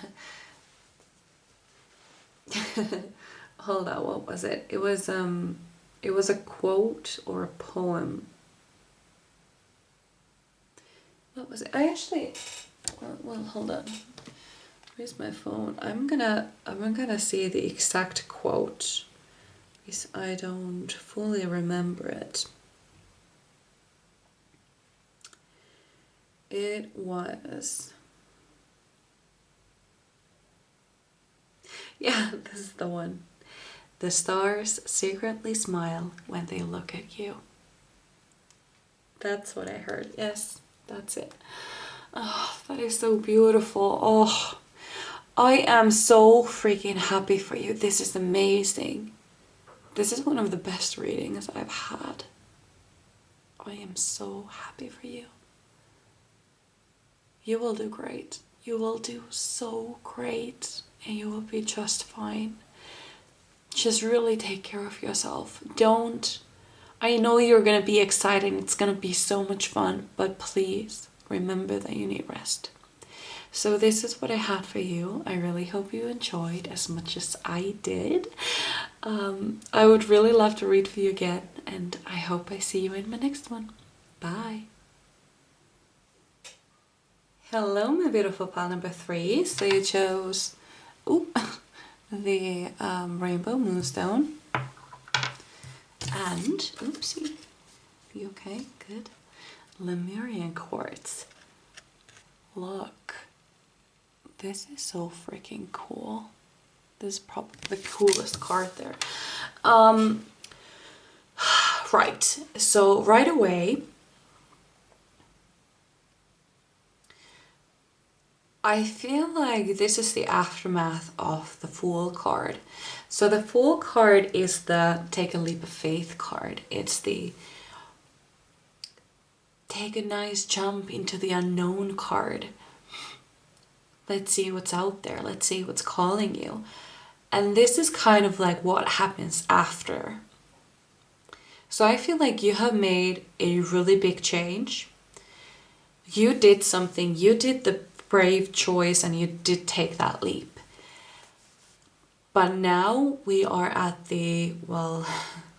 Hold on, what was it? It was a quote or a poem. What was it? I actually... Well, hold on. Where's my phone? I'm gonna see the exact quote because I don't fully remember it. It was... Yeah, this is the one. The stars secretly smile when they look at you. That's what I heard. Yes, that's it. Oh, that is so beautiful. Oh, I am so freaking happy for you. This is amazing. This is one of the best readings I've had. I am so happy for you. You will do great. You will do so great, and you will be just fine. Just really take care of yourself. Don't... I know you're gonna be excited. It's gonna be so much fun, but please remember that you need rest. So this is what I had for you. I really hope you enjoyed as much as I did. I would really love to read for you again, and I hope I see you in my next one. Bye. Hello, my beautiful pal number 3. So you chose the Rainbow Moonstone and, oopsie, you okay? Good. Lemurian Quartz. Look, this is so freaking cool. This is probably the coolest card there. Right, so right away, I feel like this is the aftermath of the Fool card. So the Fool card is the Take a Leap of Faith card. It's the take a nice jump into the unknown card. Let's see what's out there. Let's see what's calling you. And this is kind of like what happens after. So I feel like you have made a really big change. You did something. You did the brave choice and you did take that leap. But now we are at the, well,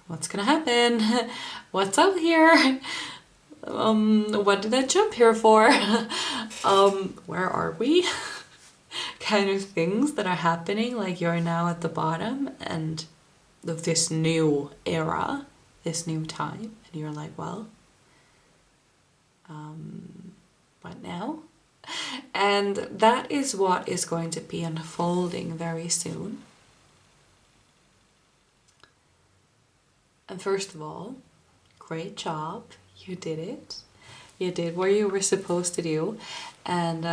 what's gonna happen? What's up here? What did I jump here for? Where are we? Kind of things that are happening, like you're now at the bottom and of this new era, this new time, and you're like, well, what now? And that is what is going to be unfolding very soon. And first of all, great job. You did it. You did what you were supposed to do. And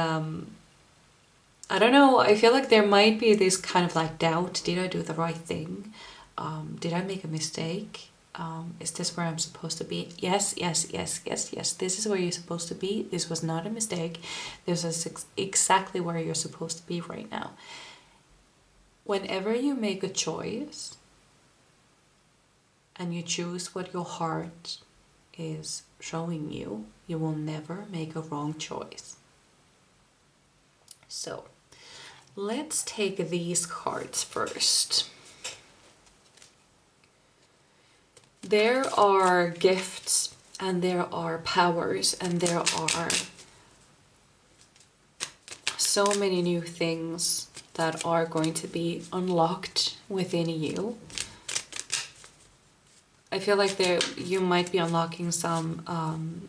I don't know, I feel like there might be this kind of like doubt. Did I do the right thing? Did I make a mistake? Is this where I'm supposed to be? Yes, yes, yes, yes, yes. This is where you're supposed to be. This was not a mistake. This is exactly where you're supposed to be right now. Whenever you make a choice and you choose what your heart is showing you you will never make a wrong choice. So let's take these cards first. There are gifts and there are powers and there are so many new things that are going to be unlocked within you. I feel like you might be unlocking some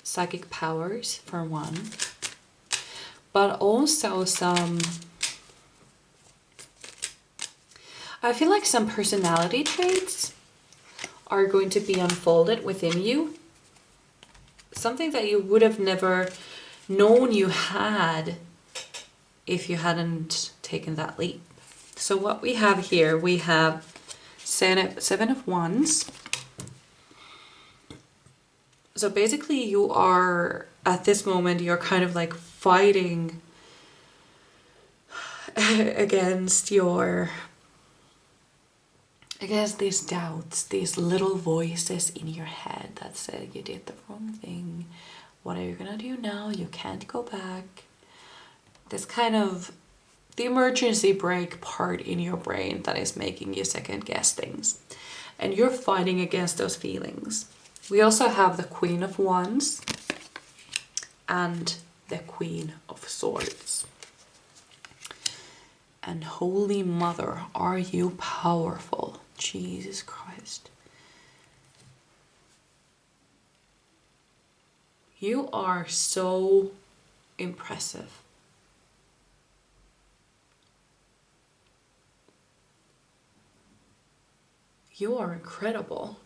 psychic powers for one, but also I feel like some personality traits are going to be unfolded within you. Something that you would have never known you had if you hadn't taken that leap. So what we have here, we have Seven of Wands. So basically you are, at this moment, you're kind of like fighting against these doubts, these little voices in your head that say you did the wrong thing. What are you gonna do now? You can't go back. This kind of the emergency brake part in your brain that is making you second guess things. And you're fighting against those feelings. We also have the Queen of Wands and the Queen of Swords. And Holy Mother, are you powerful? Jesus Christ. You are so impressive. You are incredible.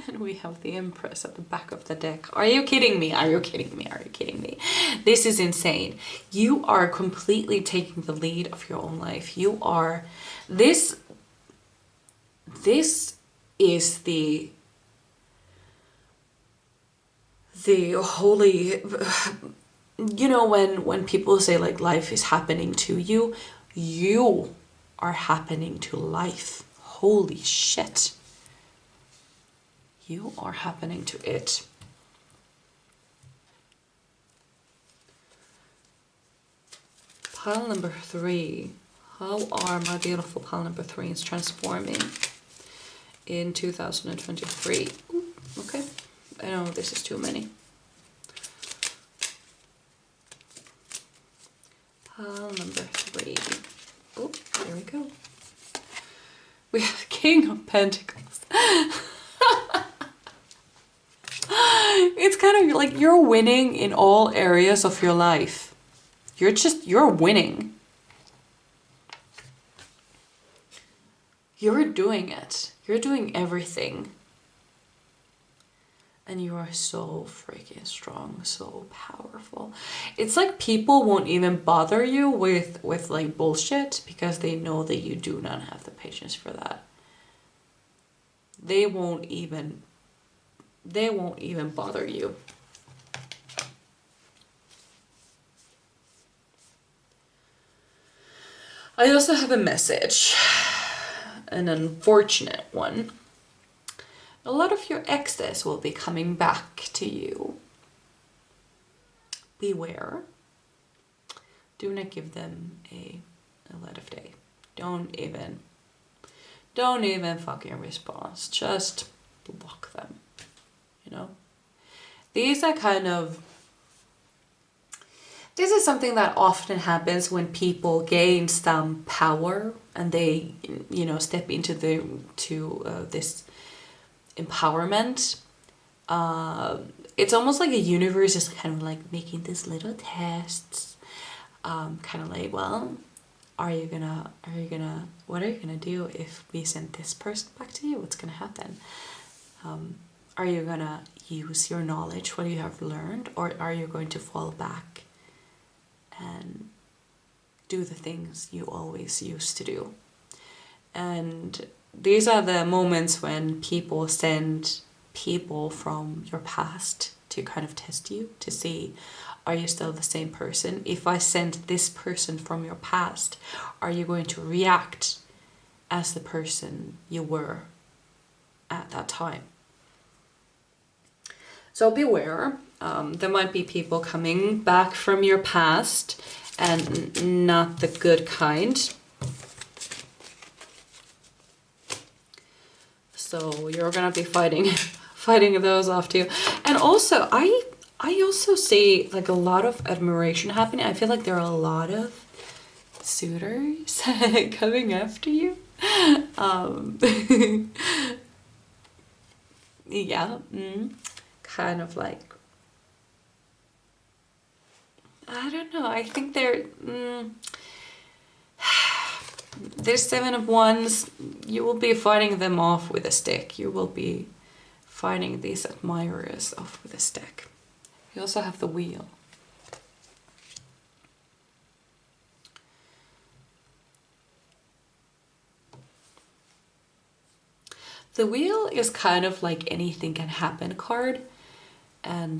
And we have the Empress at the back of the deck. Are you kidding me? Are you kidding me? Are you kidding me? This is insane. You are completely taking the lead of your own life. You are... This is the holy... You know, when people say like life is happening to you, you are happening to life. Holy shit. You are happening to it. Pile number 3. How are my beautiful pile number 3s transforming in 2023? Ooh, okay. I know this is too many. Pile number 3. Oh, here we go. We have King of Pentacles. It's kind of like you're winning in all areas of your life. You're winning. You're doing it. You're doing everything. And you are so freaking strong, so powerful. It's like people won't even bother you with like bullshit because they know that you do not have the patience for that. They won't even bother you. I also have a message, an unfortunate one. A lot of your exes will be coming back to you. Beware. Do not give them a light of day. Don't even fucking respond. Just block them. You know? These are kind of... This is something that often happens when people gain some power and they, you know, step into this empowerment. It's almost like the universe is kind of like making these little tests, kind of like, well, what are you gonna do if we send this person back to you? What's gonna happen? Are you gonna use your knowledge, what you have learned, or are you going to fall back and do the things you always used to do? And these are the moments when people send people from your past to kind of test you, to see, are you still the same person? If I send this person from your past, are you going to react as the person you were at that time. So beware, there might be people coming back from your past, and not the good kind. So you're gonna be fighting those off too. And also, I also see like a lot of admiration happening. I feel like there are a lot of suitors coming after you. Yeah, kind of like, I don't know, I think there's 7 of Wands. You will be fighting them off with a stick. You will be fighting these admirers off with a stick. You also have the Wheel. The Wheel is kind of like anything can happen card, and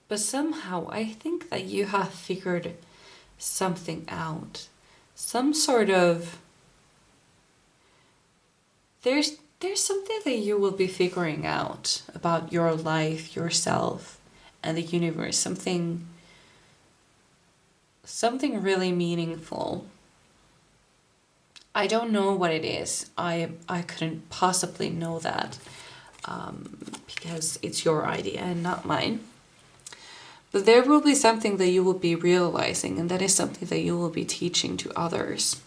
but somehow I think that you have figured something out. Some sort of, there's something that you will be figuring out about your life, yourself, and the universe. Something really meaningful. I don't know what it is. I couldn't possibly know that, because it's your idea and not mine. But there will be something that you will be realizing, and that is something that you will be teaching to others.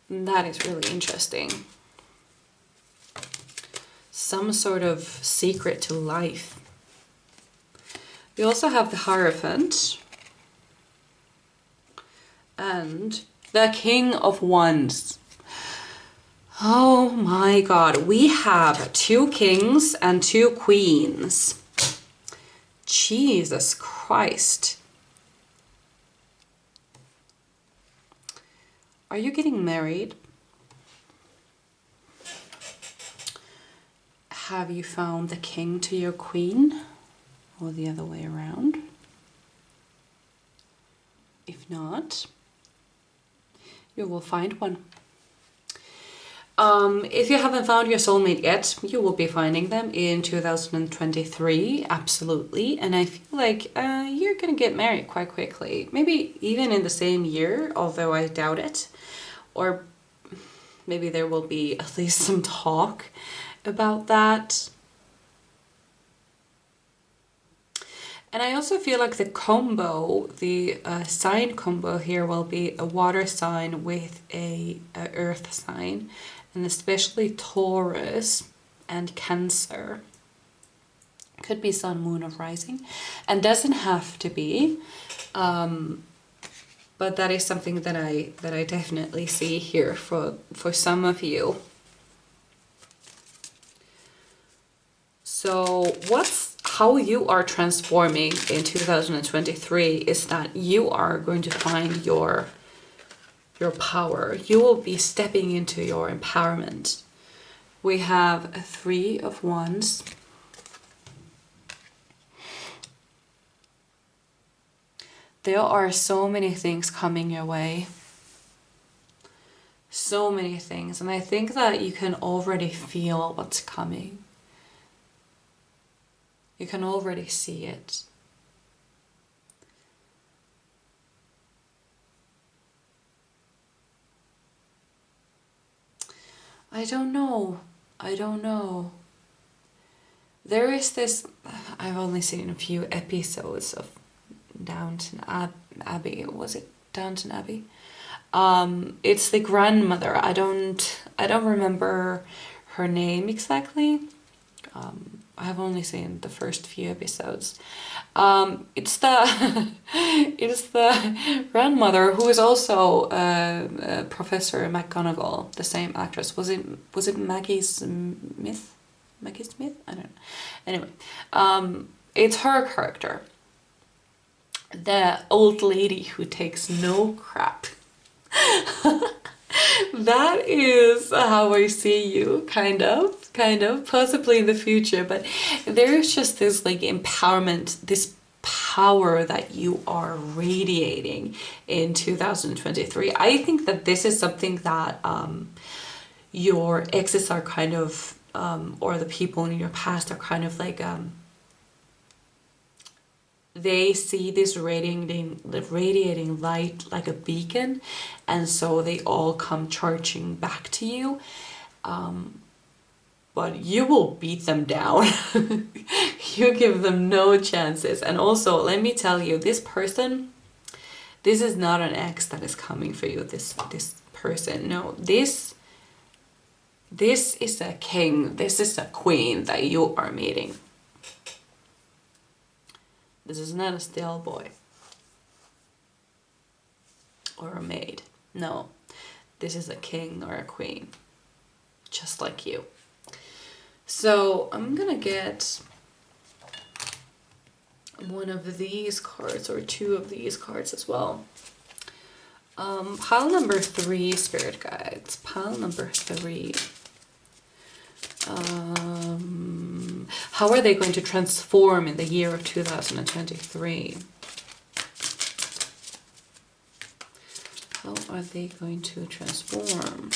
And that is really interesting. Some sort of secret to life. We also have the Hierophant and the King of Wands. Oh my god, we have 2 kings and 2 queens. Jesus Christ. Are you getting married? Have you found the king to your queen? Or the other way around? If not, you will find one. If you haven't found your soulmate yet, you will be finding them in 2023, absolutely. And I feel like you're gonna get married quite quickly. Maybe even in the same year, although I doubt it. Or maybe there will be at least some talk about that. And I also feel like the combo, the sign combo here will be a water sign with a earth sign, and especially Taurus and Cancer. Could be Sun, Moon, or Rising, and doesn't have to be, but that is something that I definitely see here for some of you. So how you are transforming in 2023 is that you are going to find your power. You will be stepping into your empowerment. We have a 3 of Wands. There are so many things coming your way. So many things. And I think that you can already feel what's coming. You can already see it. I don't know. There is this, I've only seen a few episodes of Downton Abbey. Was it Downton Abbey? It's the grandmother. I don't remember her name exactly. I have only seen the first few episodes. It's the it's the grandmother who is also Professor McGonagall, the same actress. Was it Maggie Smith? Maggie Smith? I don't know. Anyway, it's her character, the old lady who takes no crap. That is how I see you, kind of, possibly in the future, but there is just this like empowerment, this power that you are radiating in 2023. I think that this is something that your exes are kind of, or the people in your past are kind of like, they see this radiating light like a beacon, and so they all come charging back to you. But you will beat them down. You give them no chances. And also, let me tell you, this person, this is not an ex that is coming for you, this person. No, this is a king, this is a queen that you are meeting. This is not a stale boy or a maid. No, this is a king or a queen, just like you. So I'm gonna get one of these cards or two of these cards as well. Pile number 3, Spirit Guides. Pile number 3. How are they going to transform in the year of 2023? How are they going to transform?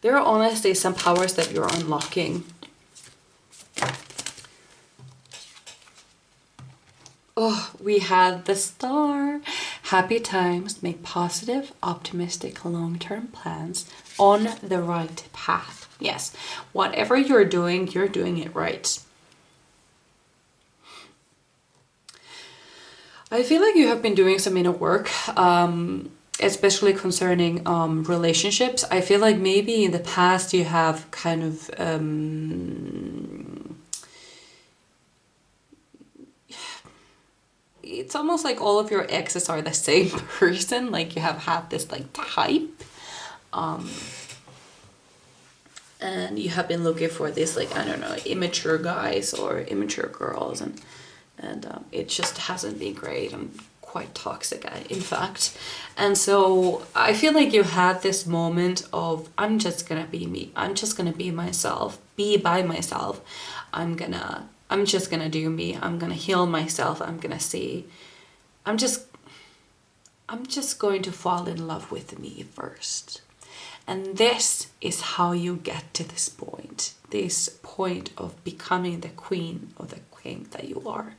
There are honestly some powers that you're unlocking. Oh, we had the star. Happy times, make positive, optimistic, long-term plans on the right path. Yes, whatever you're doing it right. I feel like you have been doing some inner work, especially concerning relationships. I feel like maybe in the past you have kind of it's almost like all of your exes are the same person, like you have had this like type, and you have been looking for this, like, I don't know, immature guys or immature girls, and it just hasn't been great and quite toxic, in fact. And so I feel like you had this moment of, I'm just gonna be me, I'm just gonna be myself, be by myself, I'm just gonna do me, I'm gonna heal myself, I'm just going to fall in love with me first. And this is how you get to this point of becoming the queen or the king that you are.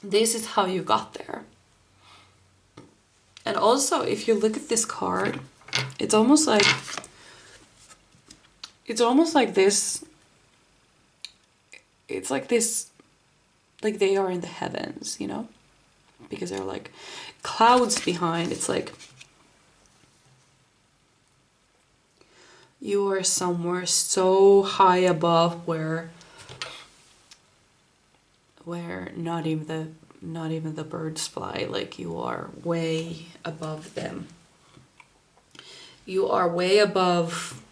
This is how you got there. And also, if you look at this card, it's almost like this. It's like this, like they are in the heavens, you know, because there are like clouds behind. It's like you are somewhere so high above where not even the birds fly. Like you are way above them. You are way above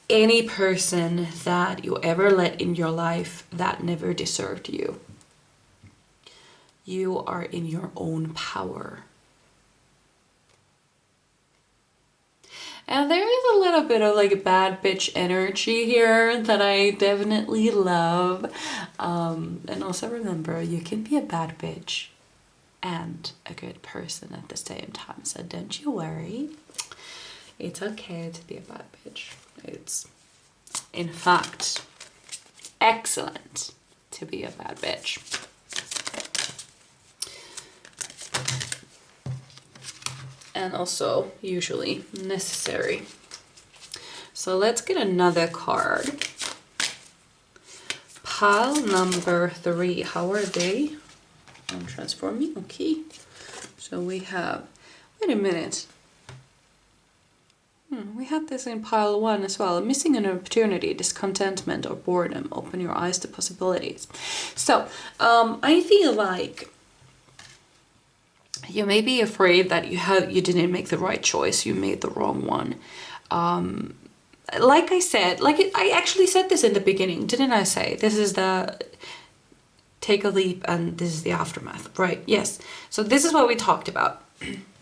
any person that you ever let in your life that never deserved you. You are in your own power. And there is a little bit of like a bad bitch energy here that I definitely love. And also remember, you can be a bad bitch and a good person at the same time. So don't you worry. It's okay to be a bad bitch. It's, in fact, excellent to be a bad bitch. And also usually necessary. So let's get another card. Pile number 3. How are they? I'm transforming. Okay. So we have, wait a minute. We had this in pile 1 as well. Missing an opportunity, discontentment, or boredom. Open your eyes to possibilities. So I feel like you may be afraid that you didn't make the right choice. You made the wrong one. Like I said, I actually said this in the beginning, didn't I say? This is the take a leap and this is the aftermath, right? Yes. So this is what we talked about,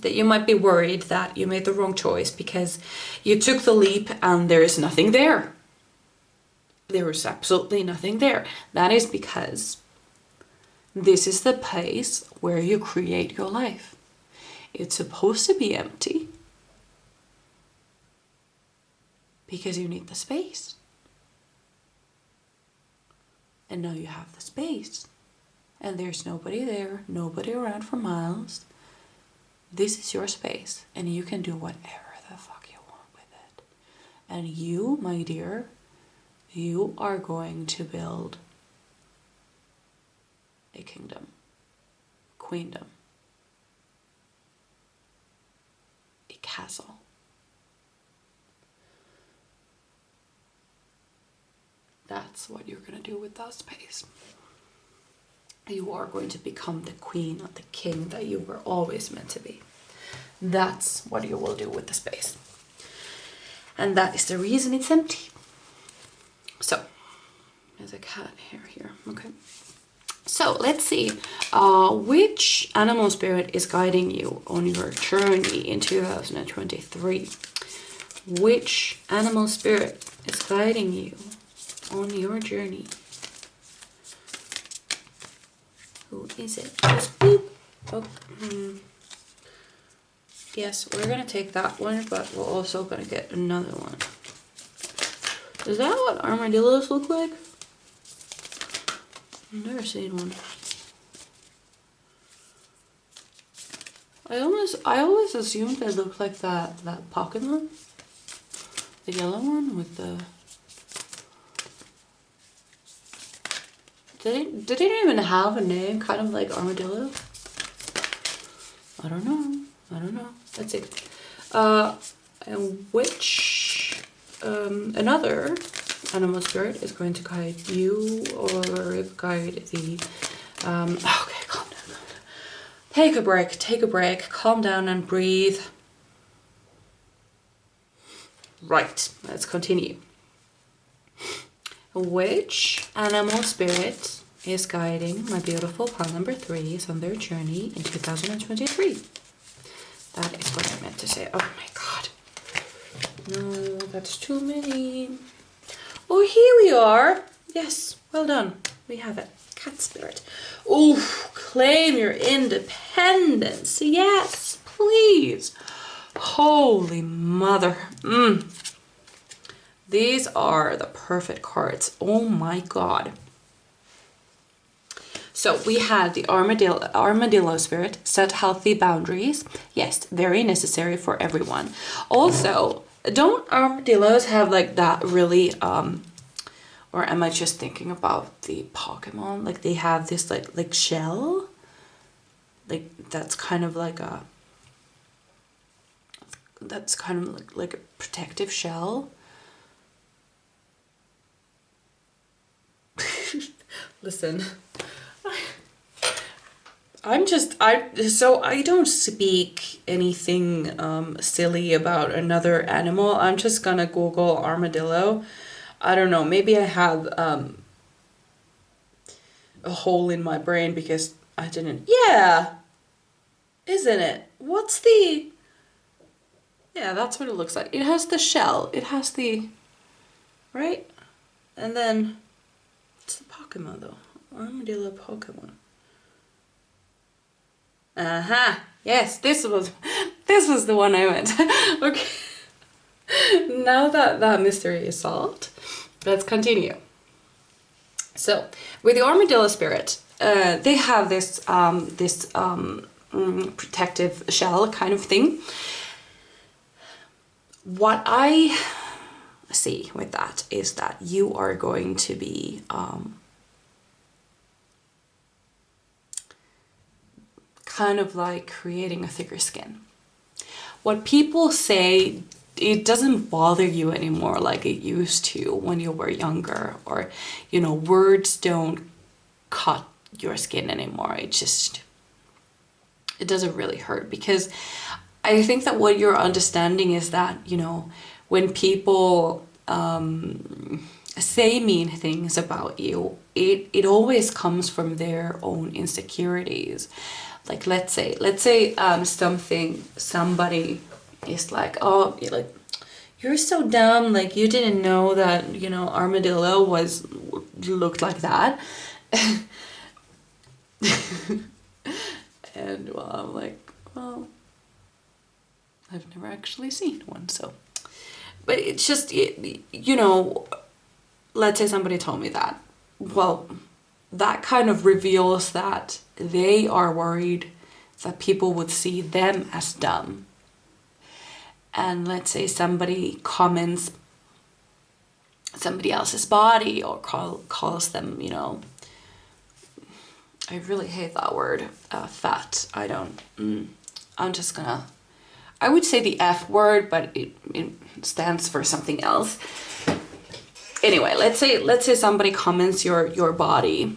that you might be worried that you made the wrong choice because you took the leap and there is nothing there. There is absolutely nothing there. That is because this is the place where you create your life. It's supposed to be empty because you need the space. And now you have the space. And there's nobody there, nobody around for miles. This is your space, and you can do whatever the fuck you want with it. And you, my dear, you are going to build a kingdom, queendom, a castle. That's what you're going to do with that space. You are going to become the queen or the king that you were always meant to be. That's what you will do with the space. And that is the reason it's empty. So, there's a cat hair here. Okay. So, let's see. Which animal spirit is guiding you on your journey in 2023? Which animal spirit is guiding you on your journey? Who is it? Just boop. Oh, yes, we're gonna take that one, but we're also gonna get another one. Is that what armadillos look like? I've never seen one. I always assumed they looked like that Pokemon, the yellow one with the. Did it even have a name, kind of like armadillo? I don't know. Let's see. And which another animal spirit is going to guide you or guide the okay, calm down. Take a break, calm down and breathe. Right, let's continue. Which animal spirit is guiding my beautiful pile number 3s on their journey in 2023? That is what I meant to say. Oh my god. No, that's too many. Oh, here we are. Yes, well done. We have it. Cat spirit. Oh, claim your independence. Yes, please. Holy mother. These are the perfect cards. Oh my god. So we had the armadillo spirit, set healthy boundaries. Yes, very necessary for everyone. Also, don't armadillos have like that really, or am I just thinking about the Pokemon? Like they have this like shell, like that's kind of like a, like a protective shell. Listen, I don't speak anything silly about another animal. I'm just gonna Google armadillo. I don't know, maybe I have a hole in my brain because I didn't. Yeah, isn't it? What's the? Yeah, that's what it looks like. It has the shell. It has the, right? And then it's the Pokemon though. Armadillo Pokemon. Yes, this was the one I meant. Okay. Now that mystery is solved, let's continue. So, with the armadillo spirit, they have this protective shell kind of thing. What I see with that is that you are going to be kind of like creating a thicker skin. What people say, it doesn't bother you anymore like it used to when you were younger, or you know, words don't cut your skin anymore. It doesn't really hurt, because I think that what you're understanding is that, you know, when people say mean things about you, it always comes from their own insecurities. Like let's say somebody is like, oh, like, you're so dumb, like you didn't know that, you know, armadillo looked like that. And well, I'm like, well, I've never actually seen one, so. But it's just, you know, let's say somebody told me that. Well, that kind of reveals that they are worried that people would see them as dumb. And let's say somebody comments somebody else's body or calls them, you know, I really hate that word, fat. I'm just gonna, I would say the F word, but it stands for something else. Anyway, let's say somebody comments your body.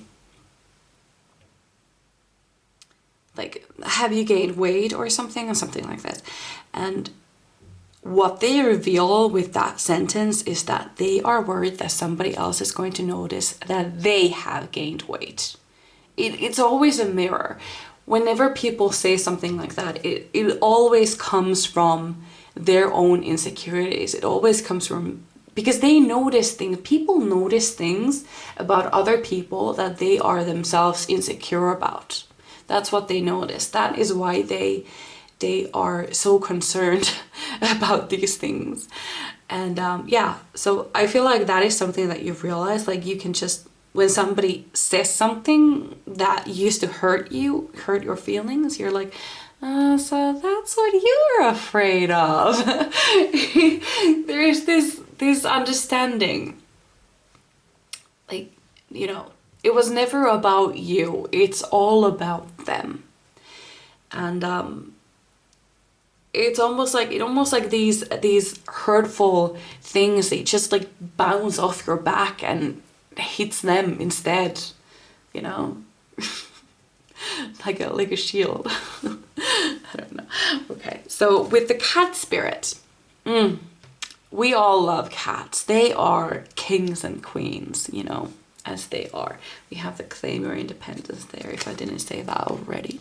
Like, have you gained weight or something like that? And what they reveal with that sentence is that they are worried that somebody else is going to notice that they have gained weight. It's always a mirror. Whenever people say something like that, it always comes from their own insecurities. It always comes from, because they notice things. People notice things about other people that they are themselves insecure about. That's what they notice. That is why they are so concerned about these things. And yeah, so I feel like that is something that you've realized. Like, you can just, when somebody says something that used to hurt your feelings, you're like, so that's what you're afraid of. There's this understanding, like, you know, it was never about you, it's all about them. And it's almost like these hurtful things, they just like bounce off your back and hits them instead, you know. like a shield. I don't know. Okay, so with the cat spirit, we all love cats. They are kings and queens, you know, as they are. We have the claim your independence there, if I didn't say that already.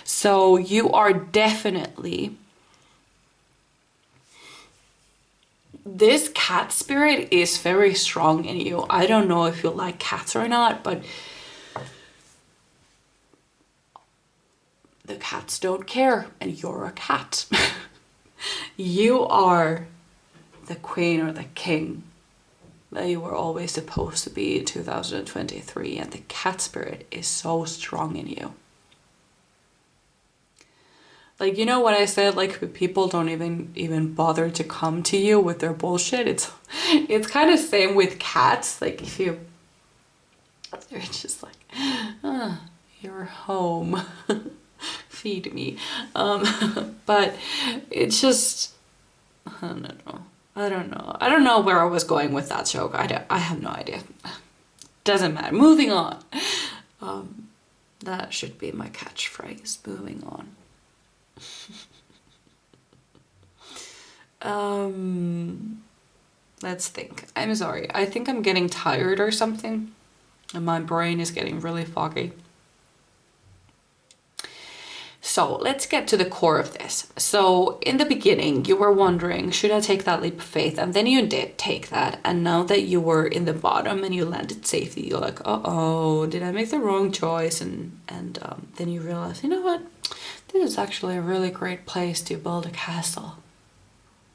So you are definitely, this cat spirit is very strong in you. I don't know if you like cats or not, but the cats don't care, and you're a cat. You are the queen or the king that you were always supposed to be in 2023, and the cat spirit is so strong in you. Like, you know what I said, like, people don't even bother to come to you with their bullshit. It's kind of same with cats. Like, if you, they're just like, you're home. Feed me. But it's just, I don't know where I was going with that joke. I have no idea. Doesn't matter. Moving on. That should be my catchphrase. Moving on. Let's think. I'm sorry. I think I'm getting tired or something, and my brain is getting really foggy. So let's get to the core of this. So in the beginning, you were wondering, should I take that leap of faith? And then you did take that. And now that you were in the bottom and you landed safely, you're like, uh-oh, did I make the wrong choice? And then you realize, you know what? This is actually a really great place to build a castle.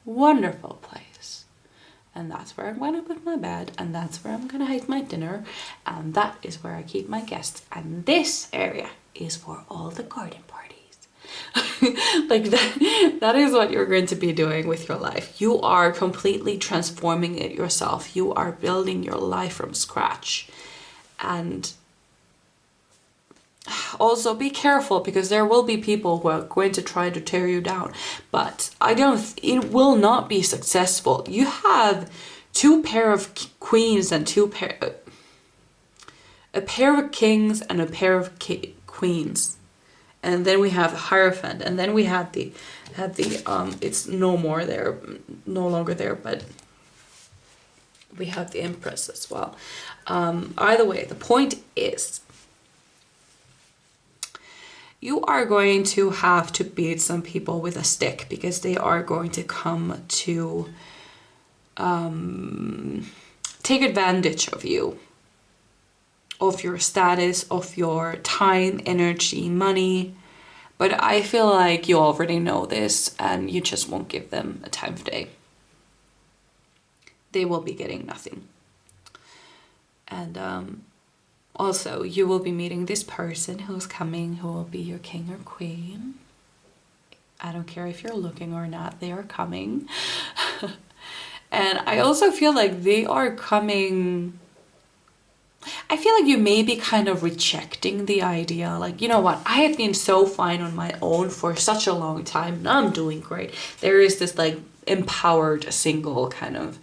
Wonderful place. And that's where I'm going to put my bed. And that's where I'm going to eat my dinner. And that is where I keep my guests. And this area is for all the garden parties. Like that is what you're going to be doing with your life. You are completely transforming it yourself. You are building your life from scratch. And also be careful, because there will be people who are going to try to tear you down, but it will not be successful. You have two pair of queens and a pair of kings and a pair of queens. And then we have Hierophant, and then we have the it's no longer there, but we have the Empress as well. Either way, the point is, you are going to have to beat some people with a stick, because they are going to come to take advantage of you, of your status, of your time, energy, money. But I feel like you already know this and you just won't give them a time of day. They will be getting nothing. And also, you will be meeting this person who's coming, who will be your king or queen. I don't care if you're looking or not, they are coming. And I also feel like they are coming... I feel like you may be kind of rejecting the idea, like, you know what, I have been so fine on my own for such a long time, now I'm doing great. There is this like empowered single kind of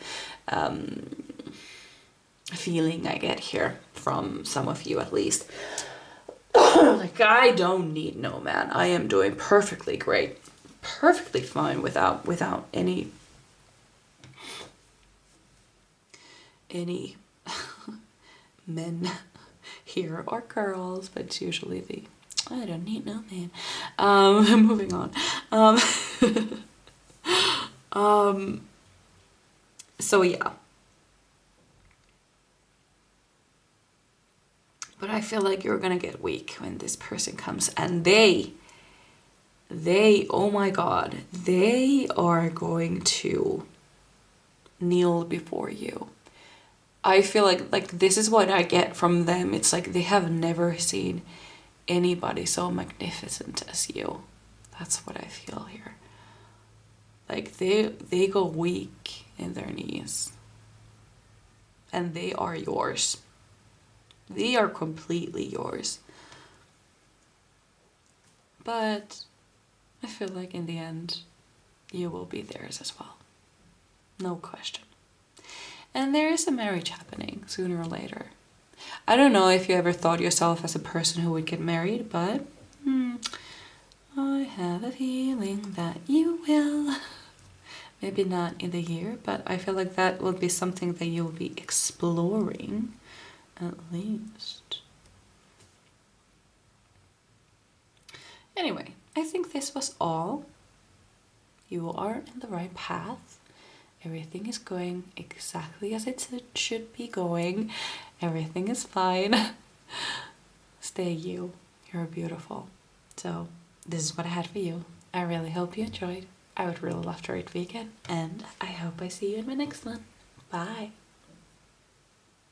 feeling I get here from some of you at least. Like, I don't need no man, I am doing perfectly great, perfectly fine without any men here, or girls, but it's usually the I don't need no man. Moving on. So yeah. But I feel like you're gonna get weak when this person comes, and they, oh my god, they are going to kneel before you. I feel like this is what I get from them. It's like they have never seen anybody so magnificent as you. That's what I feel here. Like they go weak in their knees. And they are yours. They are completely yours. But I feel like in the end, you will be theirs as well. No question. And there is a marriage happening sooner or later. I don't know if you ever thought yourself as a person who would get married, but I have a feeling that you will. Maybe not in the year, but I feel like that will be something that you'll be exploring, at least. Anyway, I think this was all. You are in the right path. Everything is going exactly as it should be going. Everything is fine. Stay you. You're beautiful. So this is what I had for you. I really hope you enjoyed. I would really love to read vegan, and I hope I see you in my next one. Bye.